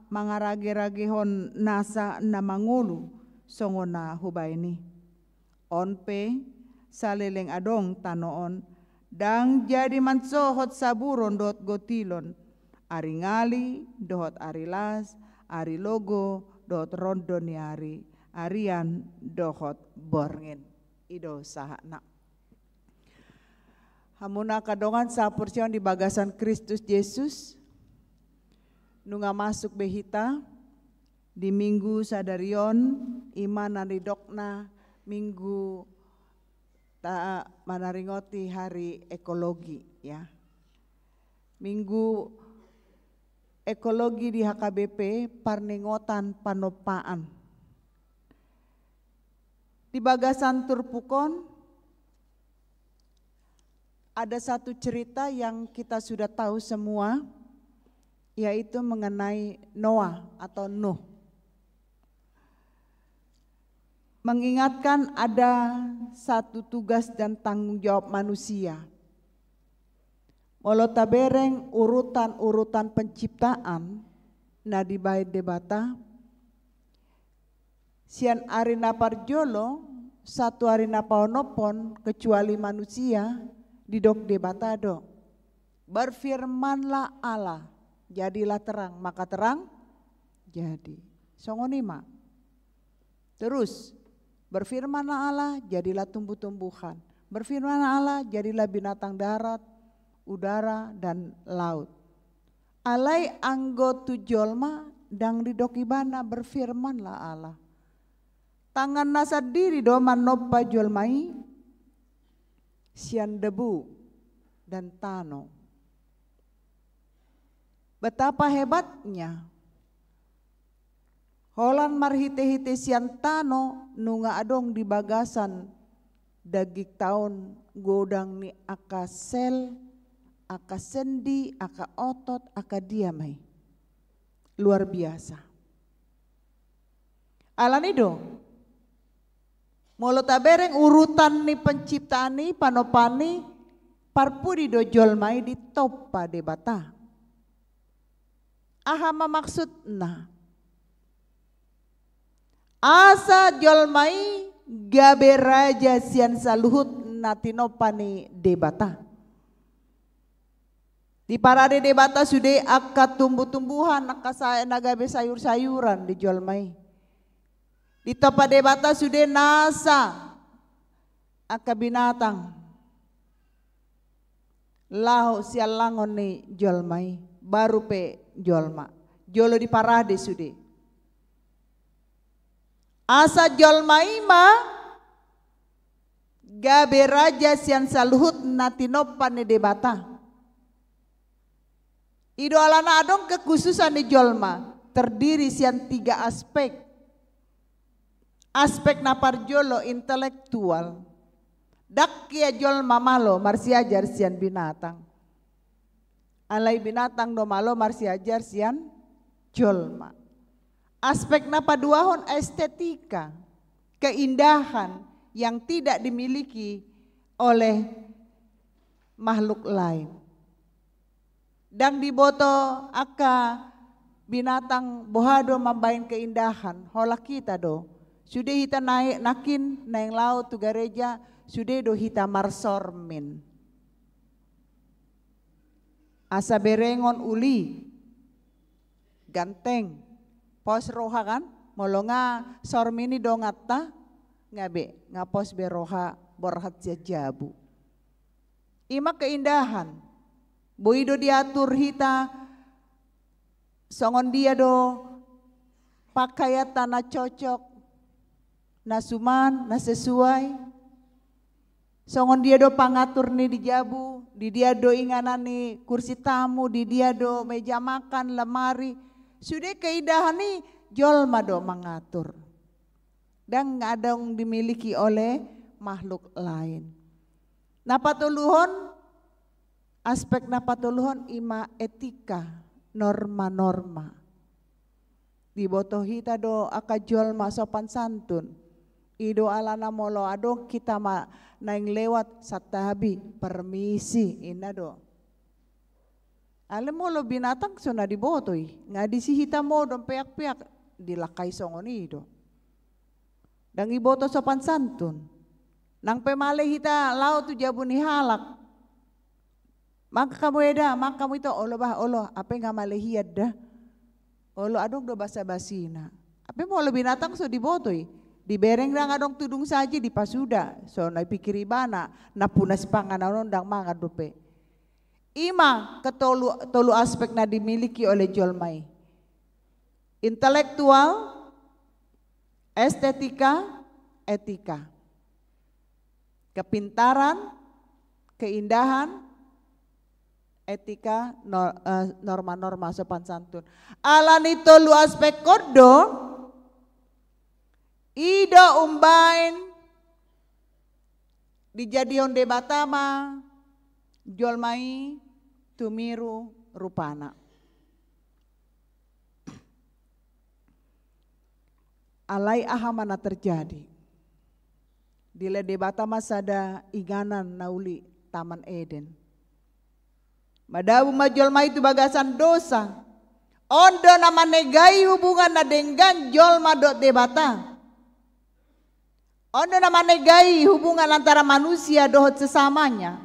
S7: mangarage-ragehon nasa na mangulu songona hubaini. Onpe saleleng adong tanoon. Dang jadi mansohot saburon dot gotilon, ari ngali dot ari las, ari logo dot rondoni arian dohot borngin. Ido sahana. Hamuna kadongan sa porsion di bagasan Kristus Yesus, nunga masuk behita di minggu sadarion iman naridokna minggu ta manaringoti hari ekologi ya. Minggu ekologi di HKBP parningotan panopaan. Di bagasan Turpukon ada satu cerita yang kita sudah tahu semua, yaitu mengenai Noah atau Nuh. Mengingatkan ada satu tugas dan tanggung jawab manusia. Walau tabereng urutan-urutan penciptaan na di bait debata, sian arina parjolo satu arina paonopon kecuali manusia didok debata do. Berfirmanlah Allah, jadilah terang, maka terang jadi. Songonima. Terus berfirmanlah Allah, jadilah tumbuh-tumbuhan. Berfirmanlah Allah, jadilah binatang darat, udara, dan laut. Alai anggo tujolma dang didokibana berfirmanlah Allah. Tangan nasa diri do manoppa jolmai, sian debu dan tano. Betapa hebatnya. Holan marhite-hite sian tano nunga adong di bagasan dagik taon godang ni aka sel, aka sendi, aka otot, aka diamai. Luar biasa. Alanido, molo tabereng urutan ni penciptaan ni panopani parpudi do jolmai di topa debata. Aha maksud nah. Asa jolmai gabe raja sian saluhut natinopani debata. Di parade debata sudah akat tumbuh-tumbuhan, akat nagabe sayur-sayuran di jolmai. Di topa debata sudah nasa akat binatang. lahu sial langon ni jolmai baru pe jolma jolo di parade sude asa jolmai ma gabe raja sian saluhut natinopan ni debata ido alana adong kekhususan di jolma terdiri sian 3 aspek. Aspek napar jolo intelektual. Dak kia jolma malo marsi ajar sian binatang. Alai binatang do malo marsi ajar sian jolma. Aspek napa duahon estetika, keindahan yang tidak dimiliki oleh makhluk lain. Dan diboto aka binatang bohado mambain keindahan hola kita do. Sudah kita naik nakin naik laut tu gereja sudah do kita marsormin. Asa berengon uli ganteng pos roha kan molonga sormini do ngata ngabe ngapos beroha borhat jabu. Ima keindahan boido diatur hita songon dia do pakaian tanah cocok nasuman na sesuai songon dia do pangatur ni di jabu di dia do inganan ni kursi tamu di dia do meja makan lemari sudah keindahan ni jolma do mengatur dan ngadong dimiliki oleh makhluk lain. Napatuluhon aspek napatuluhon ima etika norma-norma dibotoh hita do aka jolma sopan santun ido alana molo ado kita ma naing lewat satabi permisi ina do ale molo binatang sona dibotoi ngadi si hita mo dong peak-peak dilakai songon ido dang iboto sopan santun nang pemale hita lau tu jabu ni halak maka kamu eda maka kamu itu olo bah olo apa nga malehiyad dah olo adong do basa basina apa molo binatang so dibotoi dibereng dang adong tudung saja di pasuda so na pikiri bana na punas panganan dang manga dope ima ketolu aspek na dimiliki oleh jolmai intelektual estetika etika kepintaran keindahan etika norma-norma sopan santun alani tolu aspek kodo ido umbain dijadion debatama jolmai tumiru rupana alai ahamana terjadi dile debatama sada iganan nauli Taman Eden madabu majolma itu bagasan dosa ondo nama negai hubungan na dengan jolma dot debata ondo nama negai hubungan antara manusia dohot sesamanya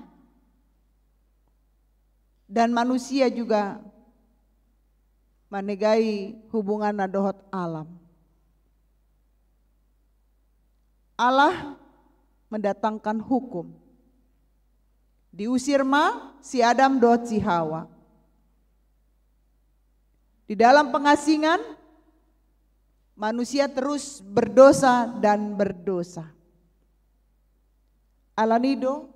S7: dan manusia juga manegai hubungan na dohot alam. Allah mendatangkan hukum. Diusir si Adam dohot si Hawa. Di dalam pengasingan manusia terus berdosa dan berdosa. Alanido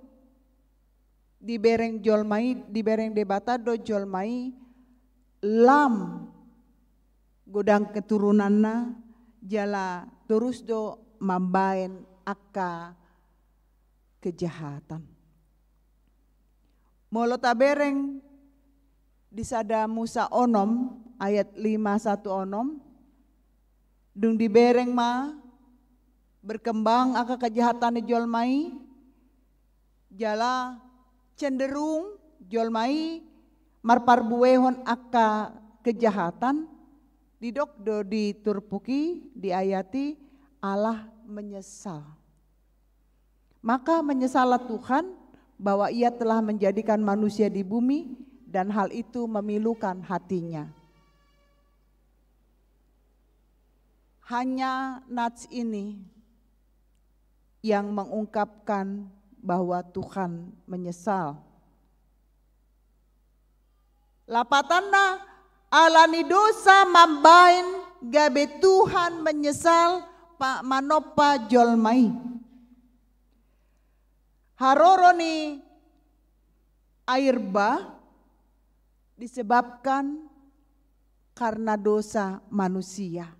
S7: dibereng jolmai, dibereng debata do jolmai lam godang keturunanna jala terus do mambaen aka kejahatan. Molo tabereng disada Musa onom ayat 5:1 onom dung dibereng ma berkembang aka kejahatan jolmai jala cenderung jolmai marparbuehon aka kejahatan didok do diturpuki diayati Allah menyesal. Maka menyesalah Tuhan bahwa ia telah menjadikan manusia di bumi dan hal itu memilukan hatinya. Hanya nats ini yang mengungkapkan bahwa Tuhan menyesal Lapatana alani dosa mambain gabe Tuhan menyesal pak manopa jolmai. Haroroni air bah disebabkan karena dosa manusia.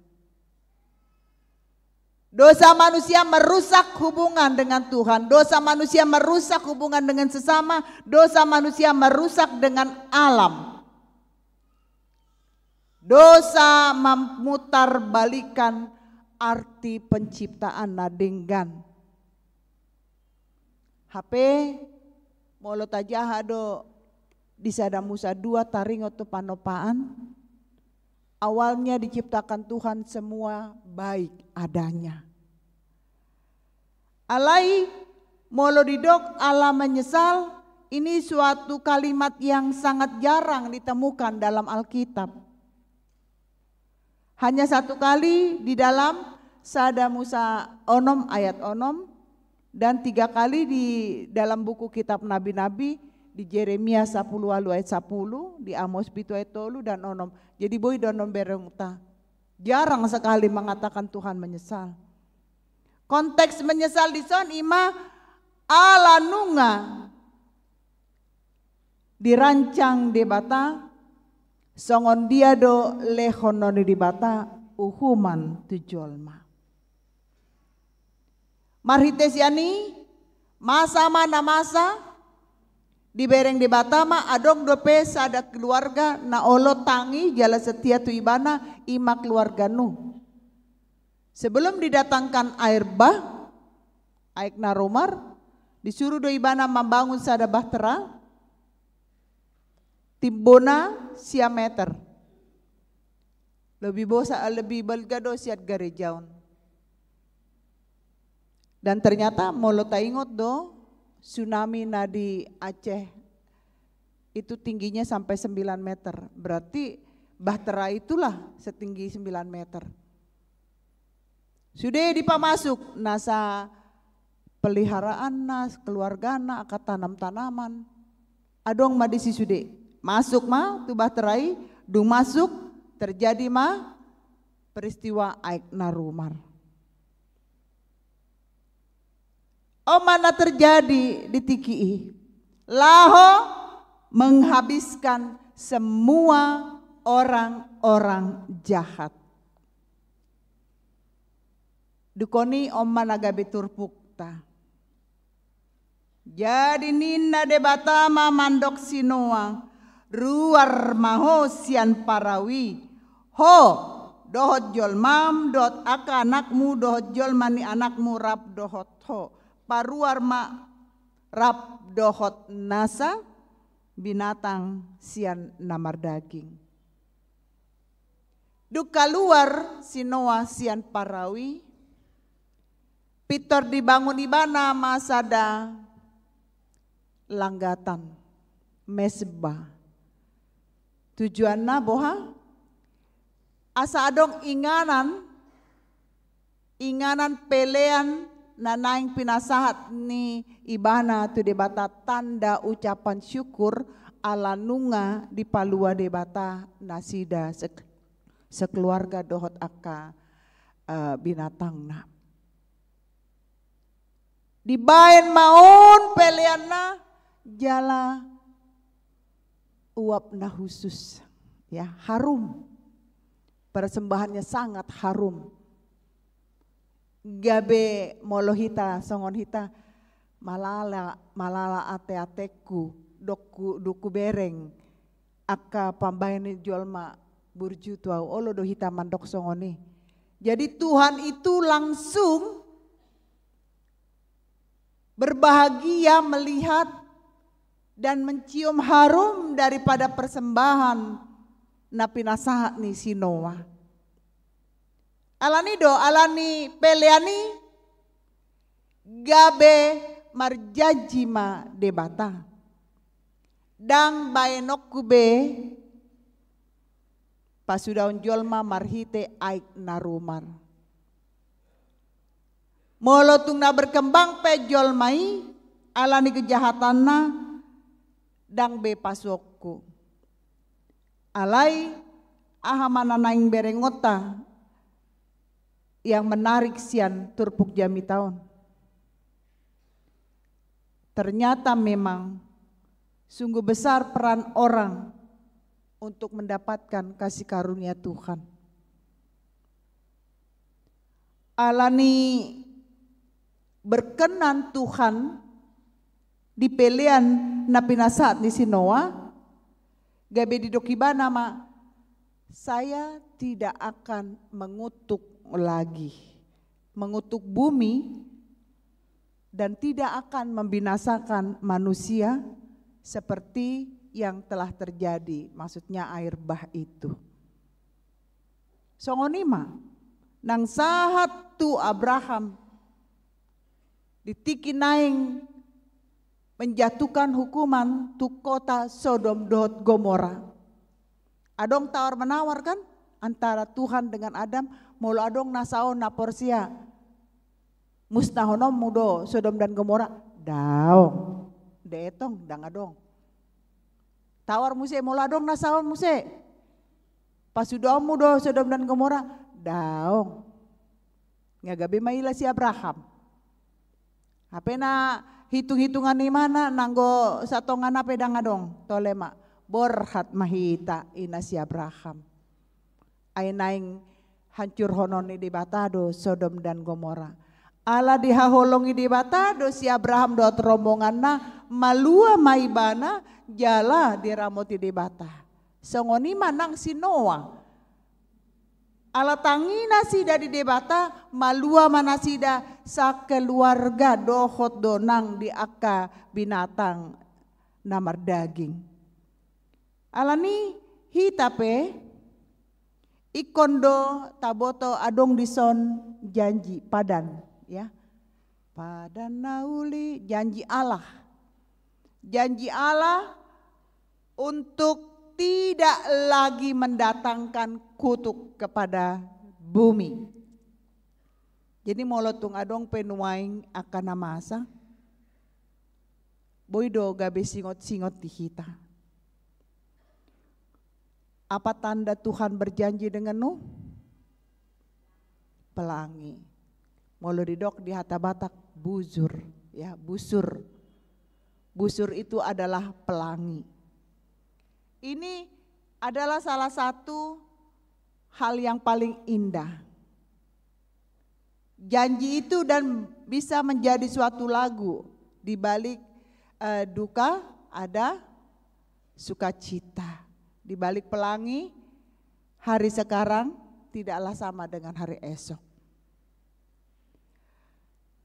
S7: Dosa manusia merusak hubungan dengan Tuhan. Dosa manusia merusak hubungan dengan sesama. Dosa manusia merusak dengan alam. Dosa memutarbalikan arti penciptaan nadenggan. HP molo tajahado di Sadamusa 2 taringot tu panopaan. Awalnya diciptakan Tuhan semua baik adanya. Alai molo didok Allah menyesal, ini suatu kalimat yang sangat jarang ditemukan dalam Alkitab. Hanya 1 kali di dalam Sadamusa onom ayat onom dan 3 kali di dalam buku kitab nabi-nabi di Yeremia 10 ayat 10, di Amos 7 ayat 3 dan onom. Jadi boy donom berengta. Jarang sekali mengatakan Tuhan menyesal. Konteks menyesal di son ima ala nunga dirancang di bata songon dia do lehononi di bata uhuman tujolma. Marhitesiani masa mana masa di bereng di Batama adong dope sada keluarga na olo tangi jala setia tu ibana ima keluarga nu. Sebelum didatangkan air bah, aik narumar, disuruh do ibana membangun sada bahtera, timbona sia meter. Lebih balgado siat garejaun. Dan ternyata molo taingot do tsunami na di Aceh itu tingginya sampai 9 meter. Berarti bahtera itulah setinggi 9 meter. Sudah dipamasuk nasa peliharaan nas keluarga na akan tanam-tanaman. Adong madisi sudah masuk ma tu bahterai dung masuk terjadi ma peristiwa aik narumar. Mana terjadi di TKI, Laho menghabiskan semua orang-orang jahat. Dukoni mana gabe turpukta. Jadi nina debatama mandok sinoa ruar mahosian parawi ho dohot jolmam dot aka anakmu dohot jolmani anakmu rap dohot ho. Paruar ma rap dohot nasa binatang sian namar daging. Duka luar sinoa sian parawi. Pitor dibangun ibana masada langgatan mesbah. Tujuanna boha asa adong inganan pelean na naing pinasahat ni ibana tu debata tanda ucapan syukur ala nunga di palua debata nasida sekeluarga dohot aka binatang na. Dibayan maun peleana jala uap na khusus ya harum. Persembahannya sangat harum. Gabe molohita songon hita malala ate-ateku duku bereng aka pambayani jolma burju tuau olo do hita mandok songoni. Jadi Tuhan itu langsung berbahagia melihat dan mencium harum daripada persembahan napi nasahat ni si Noah. Alani peleani gabe marjajima debata dang baenok kube pasudaun jolma marhite aik narumar. Molotung na berkembang pe jolmai alani kejahatanna dang be pasokku. Alai ahamana naing berengota yang menarik sian turpuk jami tahun. Ternyata memang sungguh besar peran orang untuk mendapatkan kasih karunia Tuhan. Alani berkenan Tuhan di pelian na pinasaat ni si Noah, gabe di dokibana ma, saya tidak akan mengutuk lagi, mengutuk bumi dan tidak akan membinasakan manusia seperti yang telah terjadi, maksudnya air bah itu. Songonima nang sahat tu Abraham ditiki naing menjatuhkan hukuman tu kota Sodom dot Gomora. Adong tawar menawar kan antara Tuhan dengan Adam, mulu adong nasaon na porsia musnahonom mudo Sodom dan Gomora daong deetong dang adong tawar muse mulu adong nasaon muse pasudom mudo Sodom dan Gomora daong ngagabe maila si Abraham hapena hitung-hitungan ni mana nanggo satongan apa dang adong tolema borhat mahita ina si Abraham ay naing hancur hononi di batado Sodom dan Gomora. Ala dihaholongi di batado si Abraham dot rombongan na malua maibana jala diramoti di bata. Songoni manang si Noah. Ala tangina sida di debata malua mana sida sa keluarga dohot donang di aka binatang namar daging. Alani hitape ikondo taboto adong dison janji padan ya. Padan nauli janji Allah. Janji Allah untuk tidak lagi mendatangkan kutuk kepada bumi. Jadi molotung adong penuaing akan namasa. Boydo gabe singot-singot di kita. Apa tanda Tuhan berjanji dengan Nuh? Pelangi. Molo didok di hata Batak buzur, ya busur. Busur itu adalah pelangi. Ini adalah salah satu hal yang paling indah. Janji itu dan bisa menjadi suatu lagu. Di balik duka ada sukacita. Di balik pelangi, hari sekarang tidaklah sama dengan hari esok.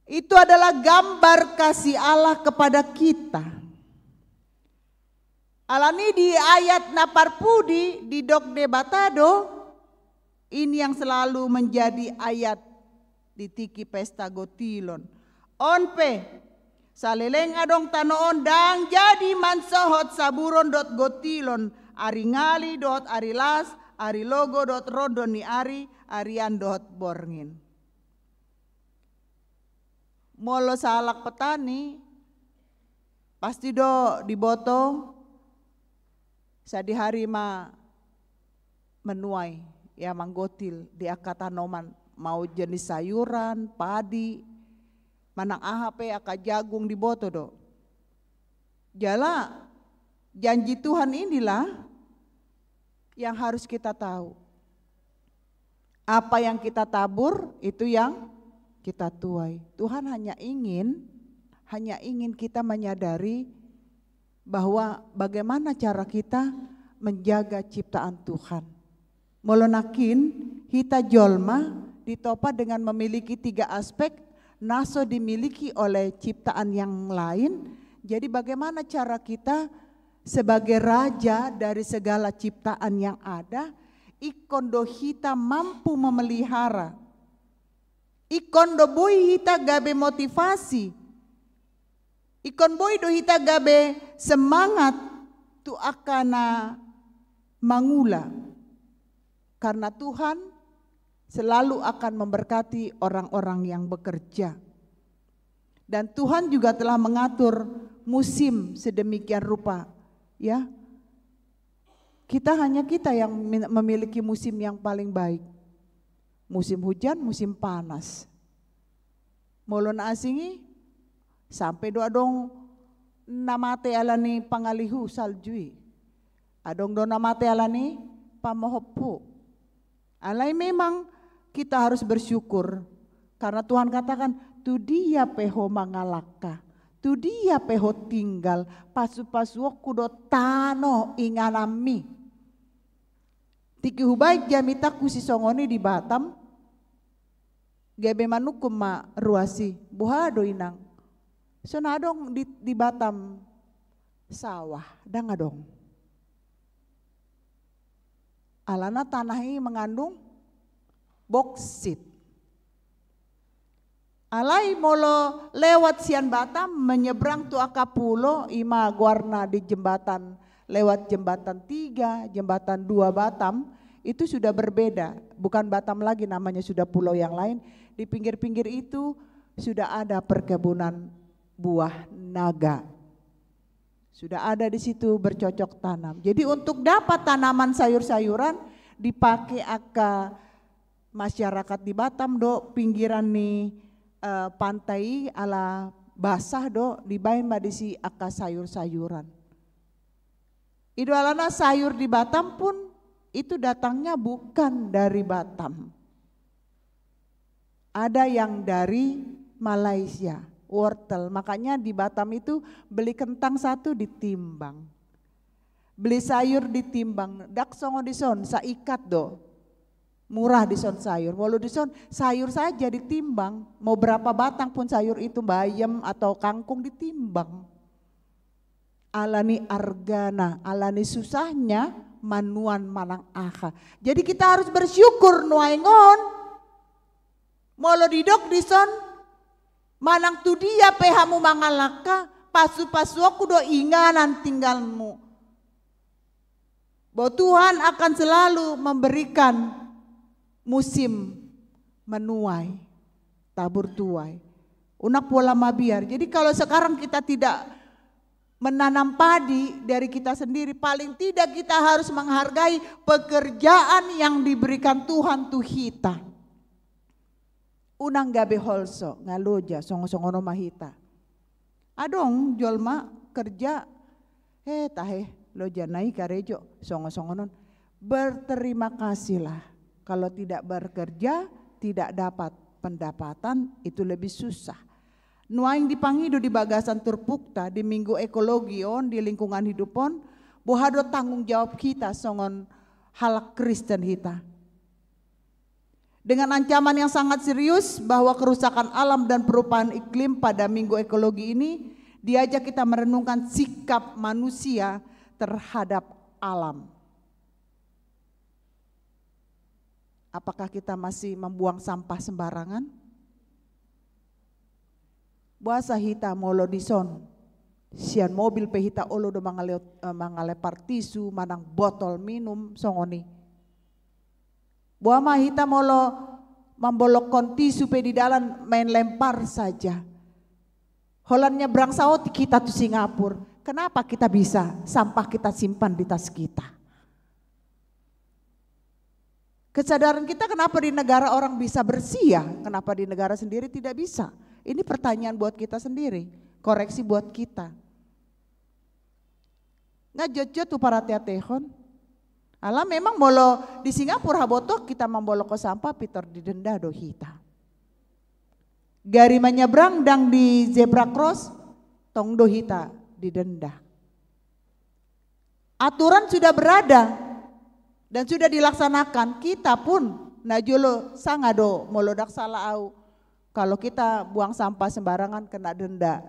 S7: Itu adalah gambar kasih Allah kepada kita. Alani di ayat naparpudi di dok debatado, ini yang selalu menjadi ayat di tiki pesta gotilon. Onpe saleleng adong tanoon dang jadi mansohot saburon dot gotilon. Ari ngali dot ari las, ari logo dot rodon ni ari, arian dot borngin. Molo salak petani, pasti do diboto, sadi hari ma menuai, ya manggotil di akatanoman, mau jenis sayuran, padi, manang ahape aka jagung diboto do. Jala janji Tuhan inilah yang harus kita tahu. Apa yang kita tabur itu yang kita tuai. Tuhan hanya ingin kita menyadari bahwa bagaimana cara kita menjaga ciptaan Tuhan. Molonakin kita jolma ditopa dengan memiliki 3 aspek naso dimiliki oleh ciptaan yang lain. Jadi bagaimana cara kita sebagai raja dari segala ciptaan yang ada, ikondo hita mampu memelihara. Ikondo boy hita gabe motivasi. Ikon boy do hita gabe semangat tu akana mangula. Karena Tuhan selalu akan memberkati orang-orang yang bekerja. Dan Tuhan juga telah mengatur musim sedemikian rupa. Ya, hanya kita yang memiliki musim yang paling baik. Musim hujan, musim panas. Mulon asingi sampai doa dong namate alani pangalihu saljui. Adong do namate alani pamohopu. Alai memang kita harus bersyukur karena Tuhan katakan tu dia peho mangalaka. Tu dia peho tinggal pasu-pasu kudo tano inganami. Tiki hubaik jamita kusi songoni di Batam. Gebe manukum ma ruasi buhado inang. So nadong di Batam sawah dangadong. Alana tanah ini mengandung boksit. Alai molo lewat sian Batam menyeberang tu Akapulo ima guarna di jembatan lewat jembatan 3, jembatan 2 Batam itu sudah berbeda, bukan Batam lagi namanya, sudah pulau yang lain. Di pinggir-pinggir itu sudah ada perkebunan buah naga. Sudah ada di situ bercocok tanam. Jadi untuk dapat tanaman sayur-sayuran dipakai aka masyarakat di Batam do pinggiran nih pantai ala basah do dibain badisi aka sayur-sayuran. Idolana sayur di Batam pun itu datangnya bukan dari Batam. Ada yang dari Malaysia. Wortel, makanya di Batam itu beli kentang satu ditimbang, beli sayur ditimbang, dak songo dison saikat do, murah dison sayur, walau dison sayur saja ditimbang, mau berapa batang pun sayur itu bayam atau kangkung ditimbang. Alani argana, alani susahnya manuan manang aha. Jadi kita harus bersyukur nuaingon, molo didok dison. Manang tu dia pehamu mangalaka pasu-pasu aku do inganan tinggalmu. Bahwa Tuhan akan selalu memberikan musim menuai, tabur tuai. Unak pola mabiar. Jadi kalau sekarang kita tidak menanam padi dari kita sendiri, paling tidak kita harus menghargai pekerjaan yang diberikan Tuhan tu kita. Unang gabe holso ngaloja songo-songono mahita. Adong jolma kerja tahe loja nai karejo songo-songonon. Berterima kasihlah. Kalau tidak bekerja tidak dapat pendapatan itu lebih susah. Nuaing dipangido di bagasan Turpukta di minggu ekologi on di lingkungan hidup on bohado tanggung jawab kita songon halak Kristen kita. Dengan ancaman yang sangat serius bahwa kerusakan alam dan perubahan iklim pada minggu ekologi ini diajak kita merenungkan sikap manusia terhadap alam. Apakah kita masih membuang sampah sembarangan? Buasa hita molo dison, sian mobil pehita olo do mangalepar tisu manang botol minum songoni. Buah mahita molo membolokkan tisu pe di dalam main lempar saja. Holannya berang saot kita tuh Singapura. Kenapa kita bisa sampah kita simpan di tas kita? Kesadaran kita kenapa di negara orang bisa bersih ya? Kenapa di negara sendiri tidak bisa? Ini pertanyaan buat kita sendiri, koreksi buat kita. Ngajot-jot tuh para teatehon. Alah memang molo di Singapura habotok kita membolok ke sampah pitor didenda do hita. Gari menyeberang dang di zebra cross tong do hita didenda. Aturan sudah berada dan sudah dilaksanakan. Kita pun najolo sangado molodak salah au. Kalau kita buang sampah sembarangan kena denda.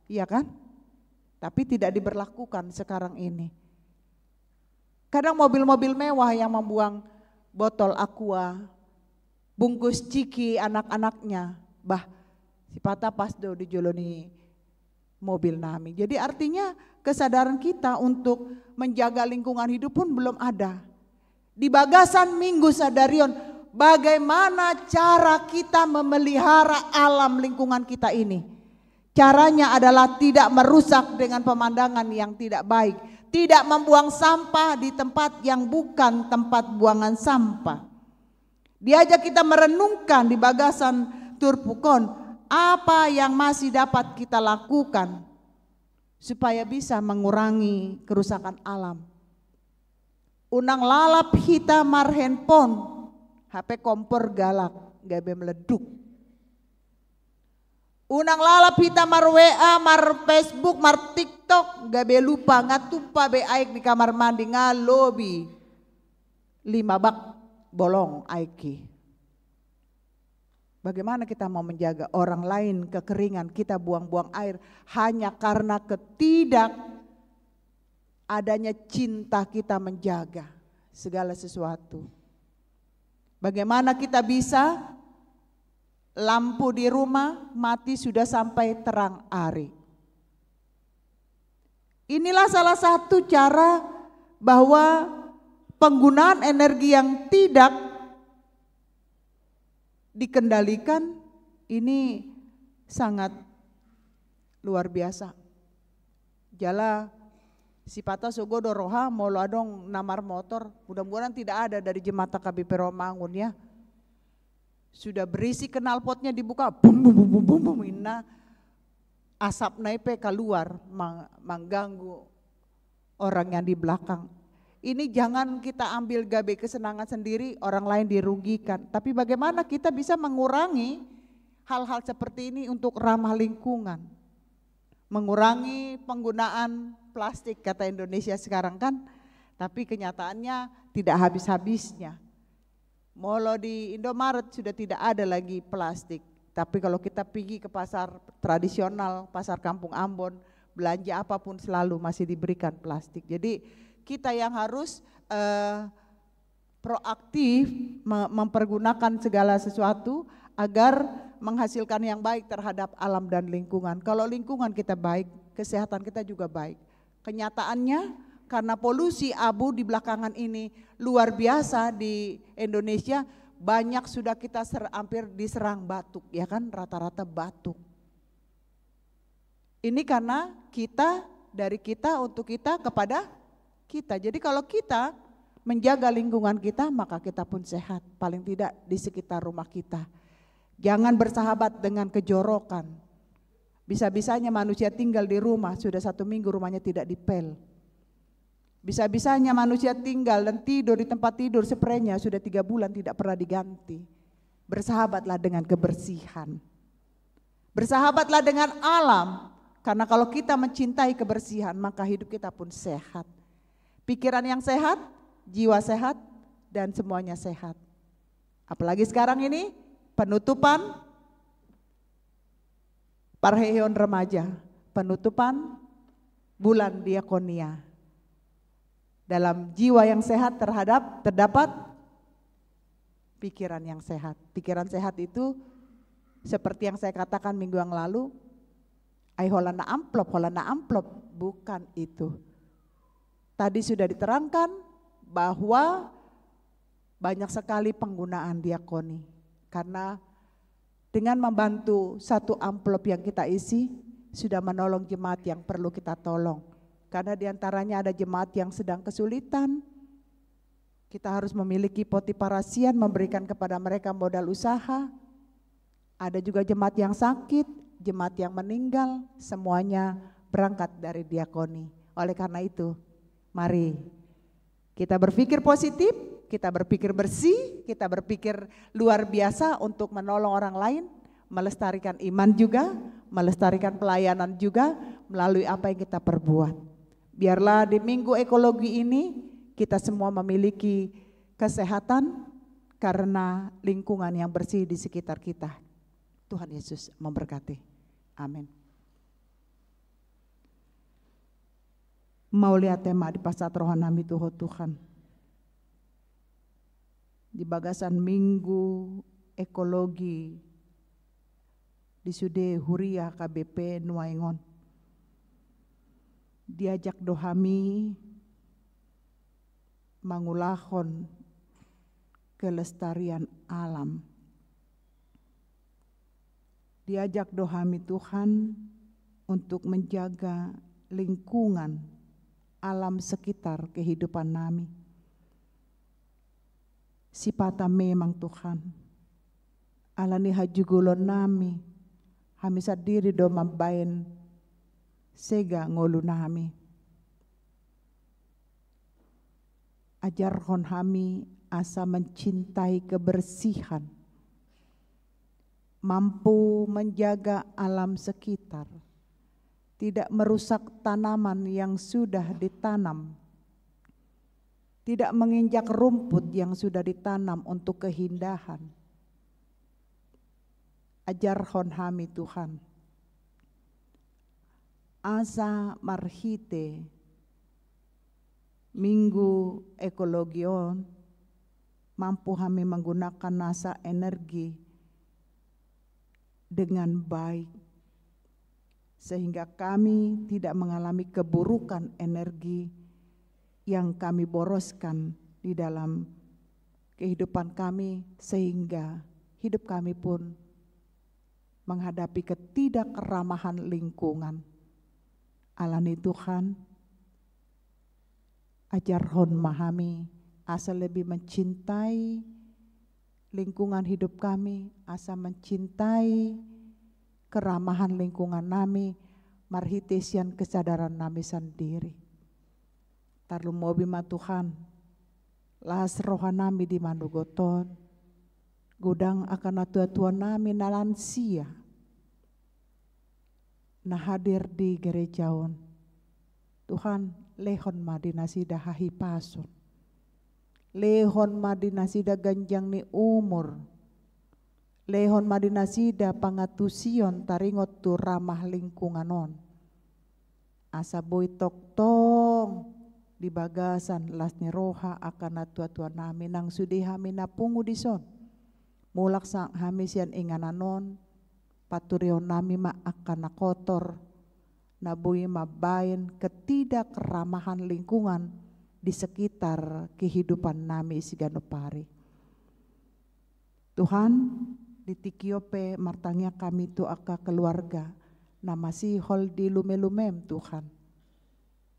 S7: Iya kan? Tapi tidak diberlakukan sekarang ini. Kadang mobil-mobil mewah yang membuang botol aqua, bungkus ciki anak-anaknya, bah si pata pas do dijoloni mobil nami. Jadi artinya kesadaran kita untuk menjaga lingkungan hidup pun belum ada. Di bagasan Minggu Sadarion, bagaimana cara kita memelihara alam lingkungan kita ini? Caranya adalah tidak merusak dengan pemandangan yang tidak baik, tidak membuang sampah di tempat yang bukan tempat buangan sampah. Diajak kita merenungkan di bagasan Turpukon apa yang masih dapat kita lakukan supaya bisa mengurangi kerusakan alam. Unang lalap hita mar handphone, HP kompor galak, gabe meleduk. Unang lalap hita mar WA, mar Facebook, mar TikTok, gabe lupa ngatupa be aik di kamar mandi ngalobi 5 bak bolong aiki. Bagaimana kita mau menjaga orang lain kekeringan, kita buang-buang air hanya karena ketidak adanya cinta kita menjaga segala sesuatu. Bagaimana kita bisa lampu di rumah mati sudah sampai terang ari. Inilah salah satu cara bahwa penggunaan energi yang tidak dikendalikan ini sangat luar biasa. Jala sipata sogodo roha molo adong namar motor, mudah-mudahan tidak ada dari jemaat KBP Romangun ya. Sudah berisi knalpotnya dibuka, bum bum bum bum bum, ina asap naipe keluar mengganggu orang yang di belakang. Ini jangan kita ambil gabe kesenangan sendiri, orang lain dirugikan. Tapi bagaimana kita bisa mengurangi hal-hal seperti ini untuk ramah lingkungan. Mengurangi penggunaan plastik kata Indonesia sekarang kan, tapi kenyataannya tidak habis-habisnya. Molo di Indomaret sudah tidak ada lagi plastik. Tapi kalau kita pergi ke pasar tradisional, pasar Kampung Ambon, belanja apapun selalu masih diberikan plastik. Jadi kita yang harus proaktif mempergunakan segala sesuatu agar menghasilkan yang baik terhadap alam dan lingkungan. Kalau lingkungan kita baik, kesehatan kita juga baik. Kenyataannya karena polusi abu di belakangan ini luar biasa di Indonesia, banyak sudah kita hampir diserang batuk, ya kan, rata-rata batuk. Ini karena kita, dari kita untuk kita kepada kita. Jadi kalau kita menjaga lingkungan kita, maka kita pun sehat, paling tidak di sekitar rumah kita. Jangan bersahabat dengan kejorokan. Bisa-bisanya manusia tinggal di rumah, sudah 1 minggu rumahnya tidak dipel. Bisa-bisanya manusia tinggal dan tidur di tempat tidur spraynya sudah 3 bulan tidak pernah diganti. Bersahabatlah dengan kebersihan. Bersahabatlah dengan alam. Karena kalau kita mencintai kebersihan maka hidup kita pun sehat. Pikiran yang sehat, jiwa sehat, dan semuanya sehat. Apalagi sekarang ini penutupan Parheon Remaja, penutupan bulan diakonia. Dalam jiwa yang sehat terdapat pikiran yang sehat. Pikiran sehat itu seperti yang saya katakan minggu yang lalu, holana amplop, bukan itu. Tadi sudah diterangkan bahwa banyak sekali penggunaan diakoni. Karena dengan membantu 1 amplop yang kita isi, sudah menolong jemaat yang perlu kita tolong. Karena diantaranya ada jemaat yang sedang kesulitan, kita harus memiliki potiparasian memberikan kepada mereka modal usaha. Ada juga jemaat yang sakit, jemaat yang meninggal, semuanya berangkat dari diakoni. Oleh karena itu, mari kita berpikir positif, kita berpikir bersih, kita berpikir luar biasa untuk menolong orang lain, melestarikan iman juga, melestarikan pelayanan juga melalui apa yang kita perbuat. Biarlah di minggu ekologi ini kita semua memiliki kesehatan karena lingkungan yang bersih di sekitar kita. Tuhan Yesus memberkati. Amin. Mau lihat tema di pasat rohanami Tuhan. Di bagasan minggu ekologi di Sude Huria KBP Nuaingon. Diajak dohami mangulahon kelestarian alam. Diajak dohami Tuhan untuk menjaga lingkungan alam sekitar kehidupan nami. Sipata memang Tuhan, alani hajugulon nami, kami sadiri do mabain sega ngolu nami. Ajarkan kami asa mencintai kebersihan, mampu menjaga alam sekitar, tidak merusak tanaman yang sudah ditanam, tidak menginjak rumput yang sudah ditanam untuk keindahan. Ajarkan kami Tuhan, asa marhite Minggu Ekologion, mampu kami menggunakan nasa energi dengan baik, sehingga kami tidak mengalami keburukan energi yang kami boroskan di dalam kehidupan kami, sehingga hidup kami pun menghadapi ketidakkeramahan lingkungan. Alani Tuhan, ajarkan mahami asa lebih mencintai lingkungan hidup kami, asa mencintai keramahan lingkungan nami, marhitesian kesadaran nami sendiri. Tarlu mobi ma Tuhan, las roha nami di manugoton, gudang akan atua-tua nami na lansia, na hadir di gerejaon. Tuhan, lehon madinasida hahipason, lehon madinasida ganjang ni umur, lehon madinasida pangatusion taringot tu ramah lingkunganon. Asa boy toktong di bagasan las ni roha akan atua-tua nami nang sudi hami napungu dison. Mulak sang hami sian ingananon, paturion nami ma akan nakotor, nabui mabain ketidakkeramahan lingkungan di sekitar kehidupan nami siganopari. Tuhan, di tikiope martangnya kami tu aka keluarga, na masih hol di lume-lumem Tuhan.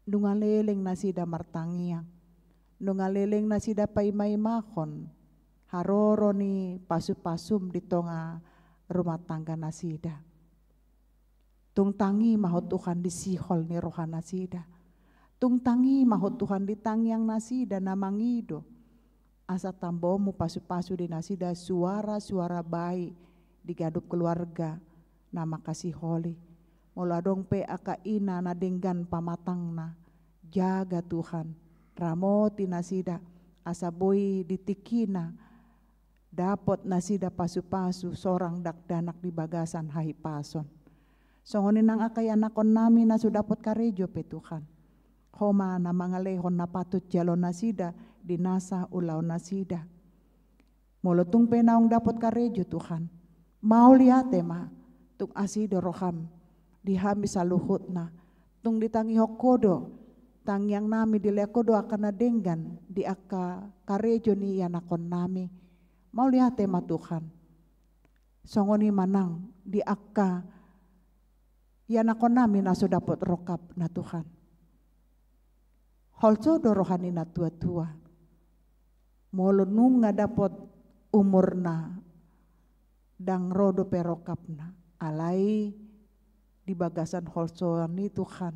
S7: Nungaleleng nasida martangnya, nungaleleng nasida paimai-mahon, haroro ni pasu-pasum di tonga rumah tangga nasida. Tung tangi mahot Tuhan di sihol ni roha nasida. Tung tangi mahot Tuhan di tangyang nasida na mangido. Asa tambomu pasu-pasu di nasida suara-suara baik di gadup keluarga na makasih holi. Mula dong pe aka ina na denggan pamatang na. Jaga Tuhan, ramoti nasida asa boy ditikina. Dapot nasida pasu-pasu sorang dakdanak di bagasan hahipason. Songonin ang akay anakon nami na sudapot karejo pe Tuhan. Homa na mga lehon na patut jalo nasida di nasa ulaw nasida. Molotung penaong dapot karejo Tuhan. Mau lihate ma, tung asido roham, dihami sa luhut na, tung ditangi hokodo, tangyang nami dilekodo akan nadenggan di aka karejo ni anakon nami. Mau lihate ma Tuhan. Songoni manang di aka yan ako namin na sudapot rokap na Tuhan. Holso do rohani na tua-tua. Molo nung nga dapot umur na dang rodo perokap na. Alay di bagasan holso ni Tuhan.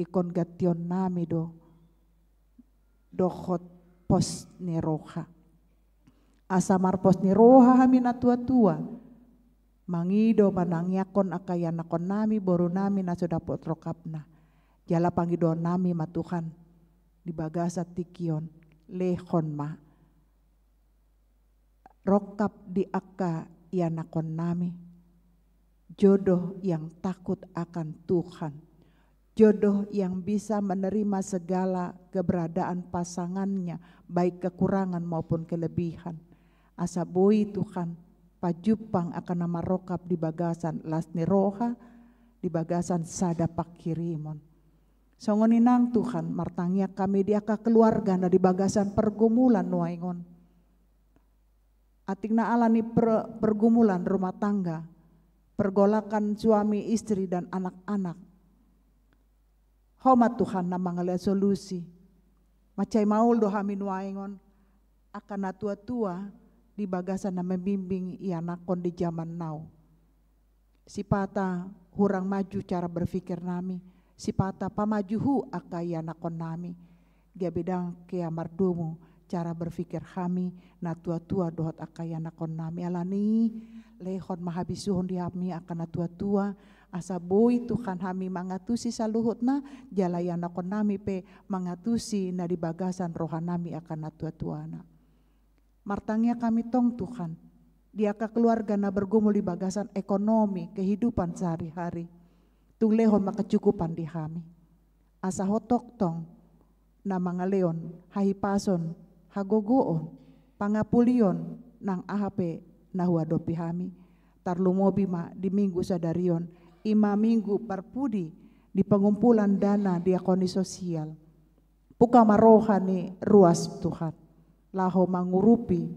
S7: Ikon gation nami do dohot pos ni roha. Asamar pos ni roha kami na tua-tua. Mangido manangyakon akayan akon nami boru nami na sudapot rokapna. Jala pangido nami matuhan di bagasa tikion lehon ma. Rokap di aka yanakon nami. Jodoh yang takut akan Tuhan. Jodoh yang bisa menerima segala keberadaan pasangannya, baik kekurangan maupun kelebihan. Asa boi Tuhan. Pajupang akan nama rokap di bagasan lasni roha, di bagasan sada pakirimon. Songoninang Tuhan martangnya kami di aka keluarga na di bagasan pergumulan nuaingon. Ating na alani pergumulan rumah tangga, pergolakan suami istri dan anak-anak. Homa Tuhan na mangalia solusi. Macai maul do hamin waingon akan na tua-tua di bagasan na membimbing ianakon di zaman now. Sipata hurang maju cara berpikir nami. Sipata pamajuhu aka ianakon nami. Dia bidang kea mardomo cara berpikir kami na tua-tua dohot aka ianakon nami. Alani lehon mahabisuhon di kami akan na tua-tua. Asa boy Tuhan kami mangatusi saluhut na jalayan akon nami pe mangatusi na di bagasan rohan nami akan na tua-tuana. Martangnya kami tong Tuhan, dia ke keluarga na bergumul di bagasan ekonomi kehidupan sehari-hari. Tung lehon makacukupan di kami. Asa hotok tong na mga leon, hahipason, hagogoon, pangapulion nang ahape na huadopi kami. Tarlumobi ma di minggu sadarion. 5 minggu parpudi di pengumpulan dana diakoni sosial. Puka marohani ruas Tuhan. Laho mangurupi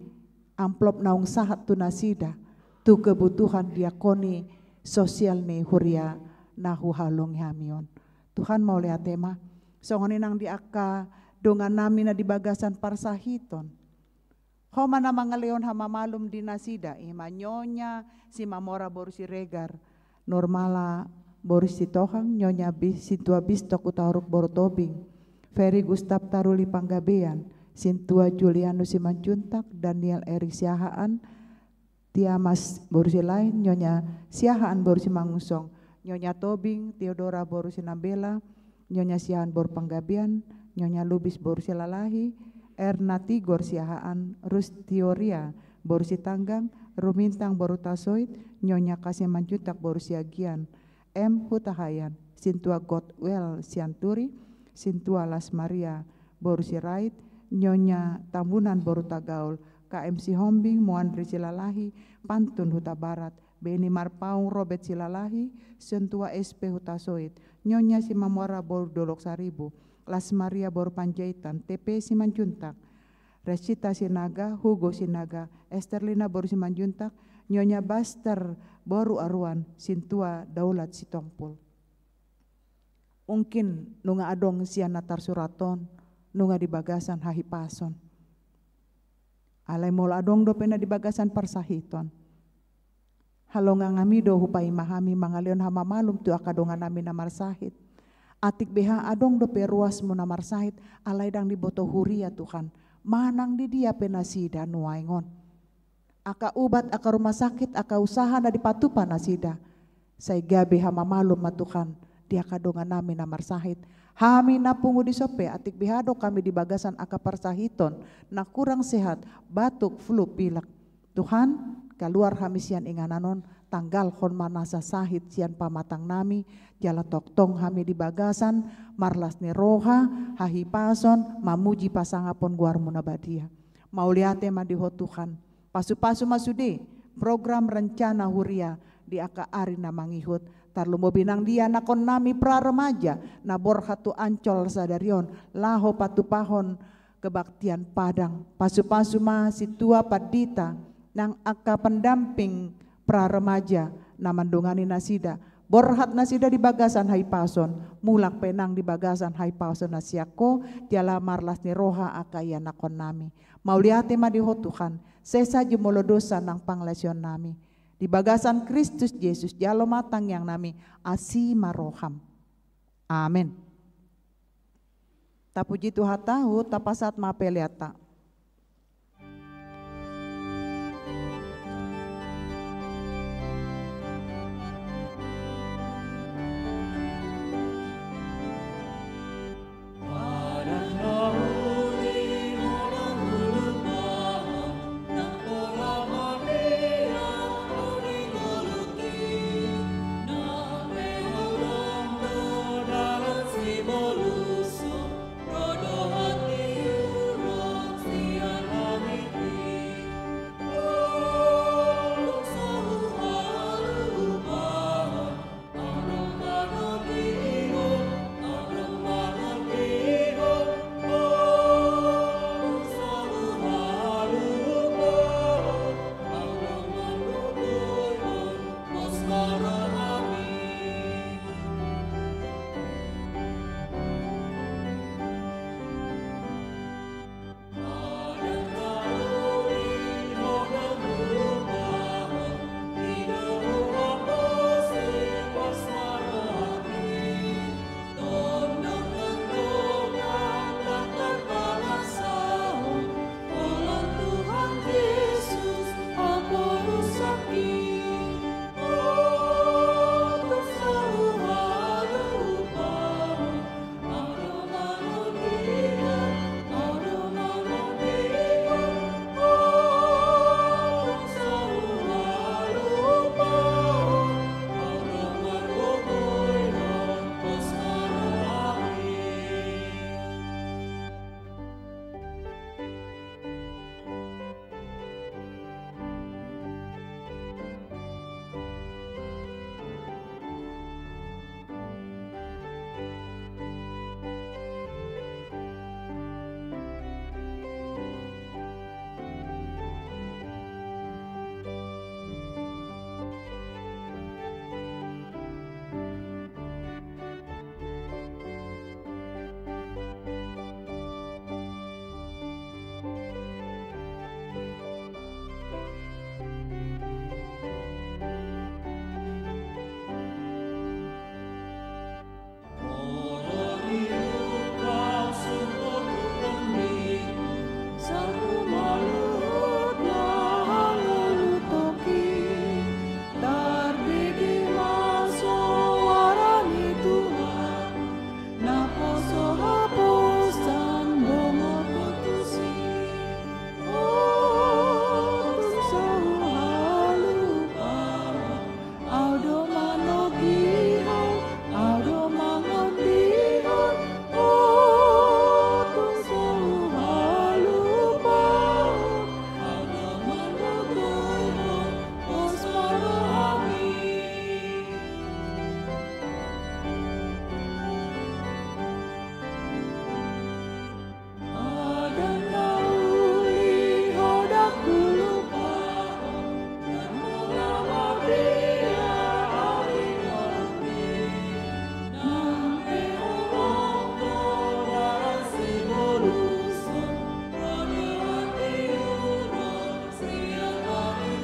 S7: amplop naung sahat tu nasida. Tu kebutuhan diakoni sosial ni huria nahu halong hamion. Tuhan mau lihat tema. Songoni nang diaka dongan nami na di bagasan parsahiton. Homa na mga leon hama malum di nasida. Ima nyonya si mamora boru si regar. Normala Boris Sitohang, Nyonya Sintua Bistok Utauruk Borotobing, Ferry Gustaf Taruli Panggabean, Sintua Julianus Simanjuntak, Daniel Erik Siahaan, Tiamas Boris lain, Nyonya Siahaan Boris Mangusong, Nyonya Tobing, Theodora Boris Nambela, Nyonya Siahaan Bor Panggabean, Nyonya Lubis Boris Lalahi, Erna Tigor Siahaan, Rustioria Boris Tanggang, Rumintang Borutasoit, Nyonya Kasih Manjutak Borusiagian, M. Hutahayan, Sintua Godwell Sianturi, Sintua Las Maria Borusirait, Nyonya Tambunan Borutagaul, KMC Hombing, Moandri Silalahi, Pantun Huta Barat, Beni Marpaung Robert Silalahi, Sintua SP Hutasoit, Nyonya Simamora Bordolok Saribu, Las Maria Borpanjaitan, TP Simanjuntak, Resita Sinaga, Hugo Sinaga, Esterlina Boru Simanjuntak, Nyonya Baster Boru Aruan, Sintua Daulat Sitongpul. Mungkin nunga adong siana tarsuraton, nunga di bagasan hahipason. Alay mola adong do pena di bagasan parsahiton. Halonga ngamido hupai mahami mangalion hama malum tu akadongan nami namar sahit. Atik beha adong do pe ruas mu namar sahit, alay dang di boto huria Tuhan. Manang di dia penasida nuaingon. Aka ubat, aka rumah sakit, aka usaha na dipatupan nasida. Say gabi hama malum matukan. Dia kadongan nami namar sahit. Hami na pungu di sope, atik bihado kami di bagasan aka parsahiton. Na kurang sehat, batuk, flu, pilak. Tuhan, keluar kami sian ingananon. Tanggal kon manasa sahit sian pamatang nami. Jala toktong kami di bagasan. Marlas ni roha, hahipason, mamuji pasangapon guar munabadia. Mauliate madiho Tuhan. Pasu-pasu masude, program rencana huria di aka ari na mangihut. Tarlumo binang dia nakon nami pra remaja, na borhatu ancol sadarion, laho patupahon kebaktian padang. Pasu-pasu ma situa padita, nang aka pendamping pra remaja, na mandungani nasida. Borhat nasida di bagasan haipason, mulak penang di bagasan haipason nasiako, jala marlas ni roha akaya nakon nami. Mauliate madiho Tuhan, sesa jumolo dosa nang panglesion nami. Di bagasan Kristus Yesus, jalo matang yang nami, asi maroham. Amin. Tapuji Tuhan tahu, tapasat mapeliata.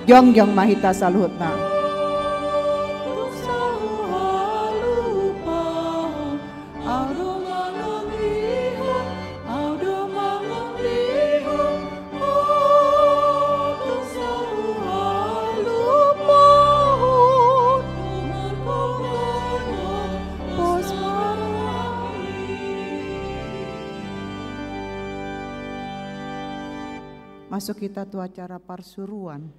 S7: Jong mahita saluhutna. Masuk kita tu acara parsuruan.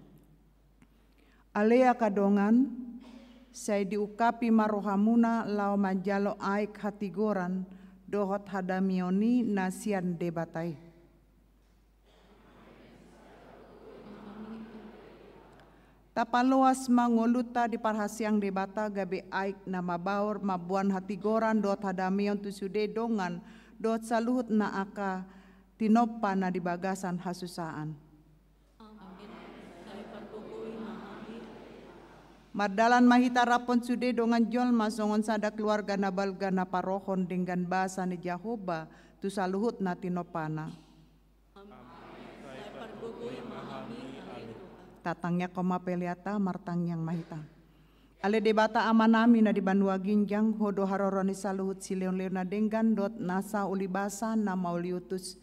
S7: Alea kadongan, saya diukapi marohamuna lau manjalo aik hatigoran, dohot hadamioni nasian debatai. Tapaloas mangoluta di parhasiang debata gabe aik nama baur mabuan hatigoran dohot hadamion tu sude dongan, dohot saluhut na aka tinopa na di bagasan hasusaan. Mardalan mahita rapon sude dongan jol masongon sada keluarga na balga na parohon dengan bahasa ni Jehovah tu saluhut na tinopana. Tatangnya koma peliata martang yang mahita. Ale debata amanami na di Banua Ginjang hodo haroroni saluhut sileon-leon na dengan dot nasa ulibasa na mauliutus.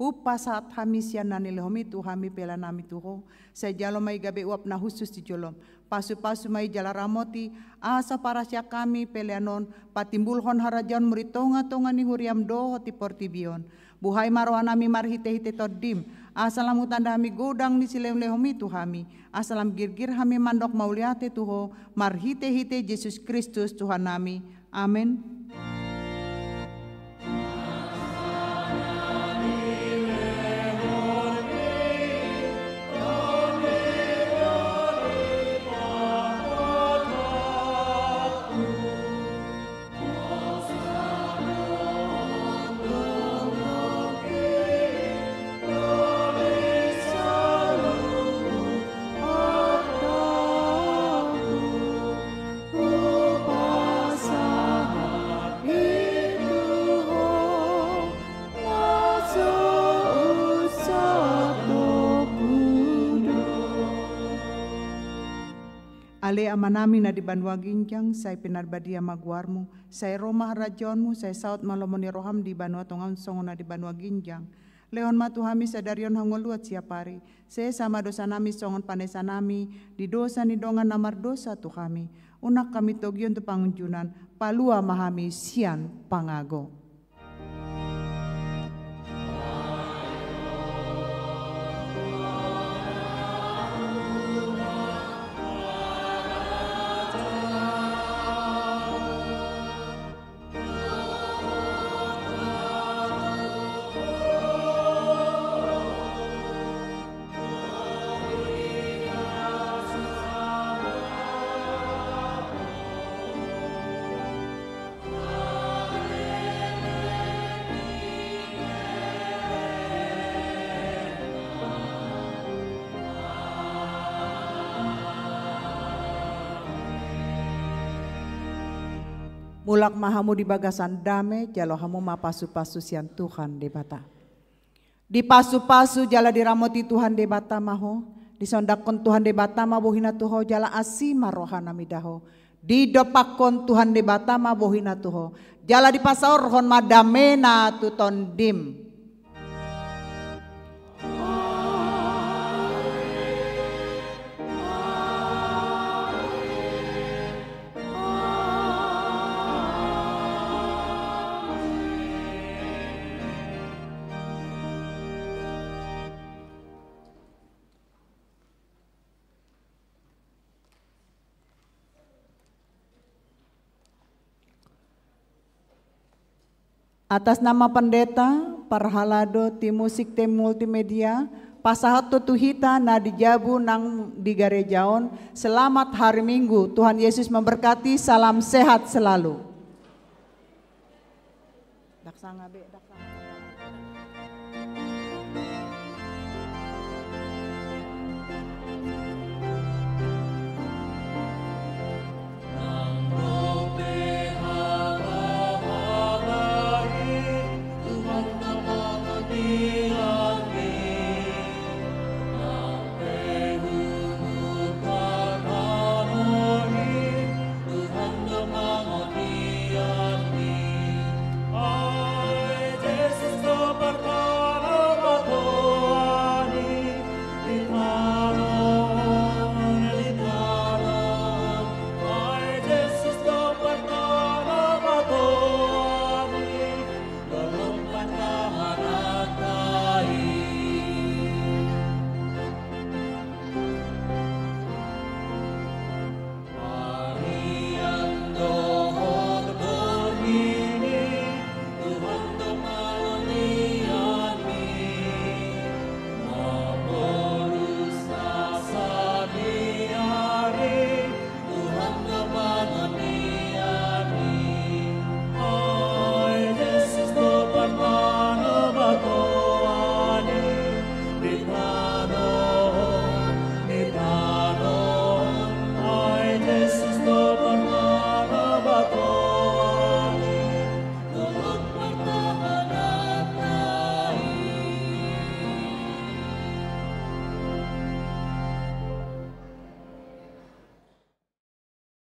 S7: Upa saat hami sian nani lehomi tu hami pela nami tuho. Saya jalo mai gabe uap na khusus di jolom. Pasu-pasu mai jala ramoti asa parasya kami peleanon patimbulhon harajan muritonga-tonga ni huriam doho ti portibion. Buhay marwana mi marhite-hite todim. Asalam utanda hami godang ni silem-lehomi tu hami. Asalam girgir hami mandok mauliate tuho. Marhite-hite Yesus Kristus Tuhan nami. Amin. Ale amanami na di Banua Ginjang, saya pinarbadia maguarmu, saya Roma rajonmu, saya saut malomoni roham di Banua Tongan Songo na di Banua Ginjang. Leon matuhami sadarion hangoluat siapari, saya sama dosa nami songon panesa nami, di dosa ni dongan namar dosa tu kami. Unak kami togion tu pangunjunan, palua mahami sian pangago. Mulak mahamu di bagasan dame, jalo hamu ma pasu-pasu sian Tuhan debata. Di pasu-pasu jala diramoti Tuhan debata maho, disondakon Tuhan debata ma bohina tuho jala asima rohana midaho. Di dopakon Tuhan debata ma bohina tuho, jala di pasaor hon madamena tu tondim. Atas nama pendeta, parhalado, tim musik, tim multimedia, pasahat tutuhita na dijabu nang di garejaon, selamat hari Minggu, Tuhan Yesus memberkati, salam sehat selalu. Daksanga be, daksanga.